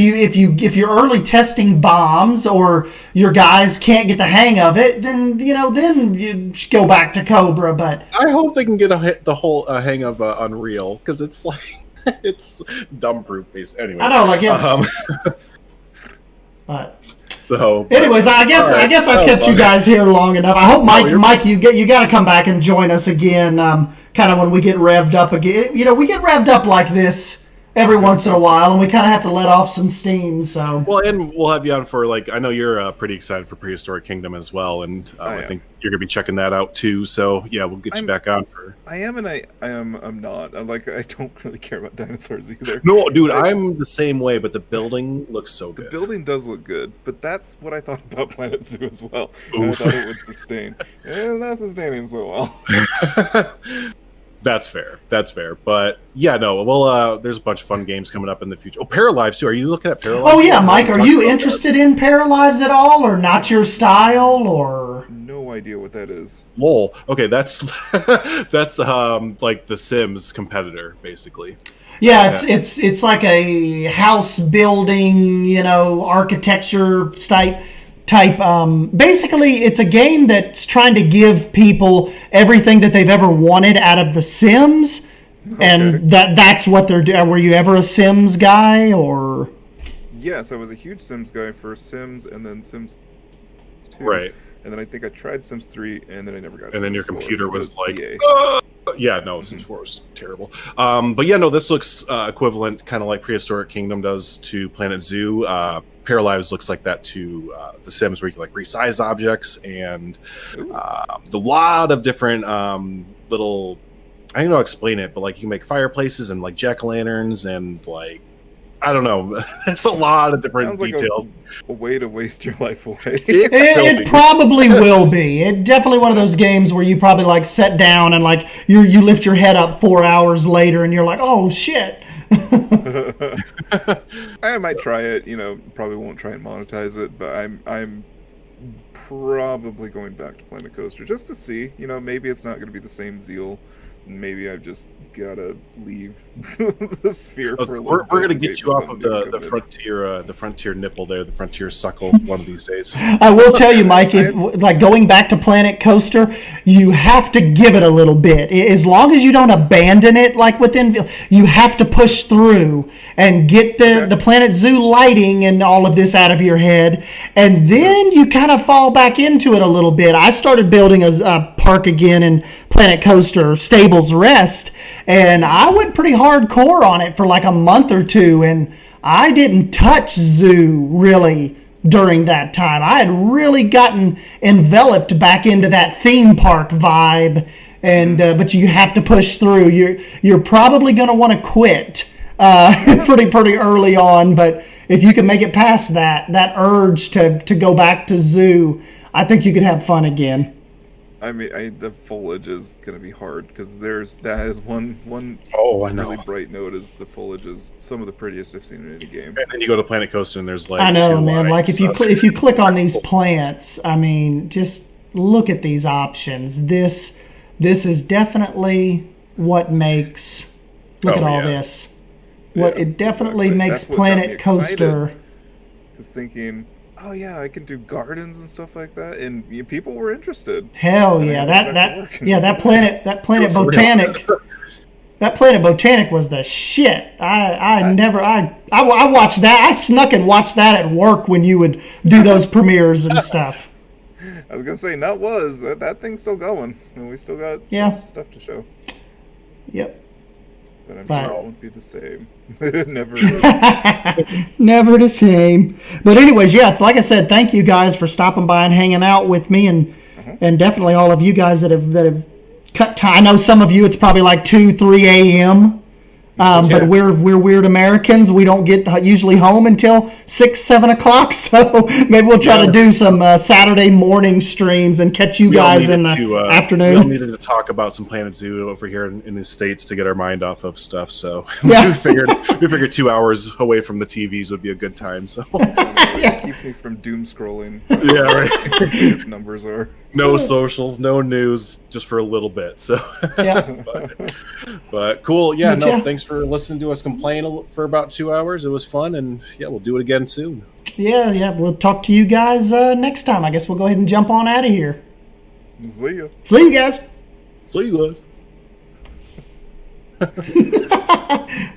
you're early testing bombs or your guys can't get the hang of it, then you go back to Cobra. But I hope they can get the whole hang of Unreal, because it's like it's dumb proof based. Anyway, I know, but. So, anyways, I guess I've kept you guys here long enough. I hope Mike, you got to come back and join us again. Kind of when we get revved up again. We get revved up like this every once in a while, and we kind of have to let off some steam. So and we'll have you on for I know you're pretty excited for Prehistoric Kingdom as well, and I think you're gonna be checking that out too. So yeah, we'll get you back on for. I am and I'm not. I don't really care about dinosaurs either. No, dude, I'm the same way. But the building looks so good. The building does look good, but that's what I thought about Planet Zoo as well. I thought it would sustain, and not sustaining so well. That's fair. But yeah, no. Well, there's a bunch of fun games coming up in the future. Oh, Paralives too. Are you looking at Paralives? Oh yeah, Mike. Are you interested in Paralives at all, or not your style, or? No idea what that is. Lol. Okay, that's like the Sims competitor, basically. Yeah, it's like a house building, architecture type. Basically, it's a game that's trying to give people everything that they've ever wanted out of The Sims, and that's what they're doing. Were you ever a Sims guy, or? Yes, I was a huge Sims guy for Sims, and then Sims 2. Right. And then I think I tried Sims 3, and then I never got it. And then your computer was like, yeah, no, Sims 4 was terrible. But yeah, no, this looks equivalent, kind of like Prehistoric Kingdom does to Planet Zoo. Paralives looks like that to The Sims, where you can like resize objects and a lot of different little. I don't know how to explain it, but like you can make fireplaces and like jack-o'-lanterns and like I don't know. It's a lot of different details. Like a way to waste your life away. It probably will be. It's definitely one of those games where you probably like sit down and like you lift your head up 4 hours later and you're like, oh shit. I might try it. Probably won't try and monetize it, but I'm probably going back to Planet Coaster just to see. Maybe it's not going to be the same zeal maybe I've just gotta leave the sphere for a little We're bit gonna and get wait you for off of something to the frontier nipple there, the frontier suckle one of these days. I will tell you, Mike, if like going back to Planet Coaster, you have to give it a little bit. As long as you don't abandon it, like within, you have to push through and get the Planet Zoo lighting and all of this out of your head, and then you kind of fall back into it a little bit. I started building a park again in Planet Coaster, Stables Rest, and I went pretty hardcore on it for like a month or two, and I didn't touch Zoo really during that time. I had really gotten enveloped back into that theme park vibe, and but you have to push through. You're probably going to want to quit pretty early on, but if you can make it past that urge to go back to Zoo, I think you could have fun again. I mean, the foliage is going to be hard because that is one Oh, I know. really bright note is the foliage is some of the prettiest I've seen in any game. And then you go to Planet Coaster and there's like I know, 2 man. Like lines if you click on these plants, I mean, just look at these options. This is definitely what makes. Look at all this. What Yeah, it definitely exactly. makes That's what got me Planet Coaster. excited. Is thinking, oh yeah, I can do gardens and stuff like that, and people were interested. Hell And I yeah, went back to work and- that planet For real. botanic. That Planet Botanic was the shit. I watched that. I snuck and watched that at work when you would do those premieres and stuff. I was gonna say, that thing's still going, and we still got Yeah. some stuff to show. Yep. But I'm But- sure it won't be the same. It never is. Never the same. But anyways, yeah, like I said, thank you guys for stopping by and hanging out with me, and definitely all of you guys that have cut time. I know some of you it's probably like 2-3 a.m. But we're weird Americans. We don't get usually home until 6-7 o'clock. So maybe we'll try to do some Saturday morning streams and catch you guys in the afternoon. We all needed to talk about some Planet Zoo over here in the States to get our mind off of stuff. So Yeah. we figured 2 hours away from the TVs would be a good time. So Keep me from doom scrolling. yeah, right. These numbers are. No socials, no news, just for a little bit. So, Yeah. but cool. Yeah, But yeah. thanks for listening to us complain for about 2 hours. It was fun, and yeah, we'll do it again soon. Yeah. We'll talk to you guys next time. I guess we'll go ahead and jump on out of here. See ya. See you guys. See you guys.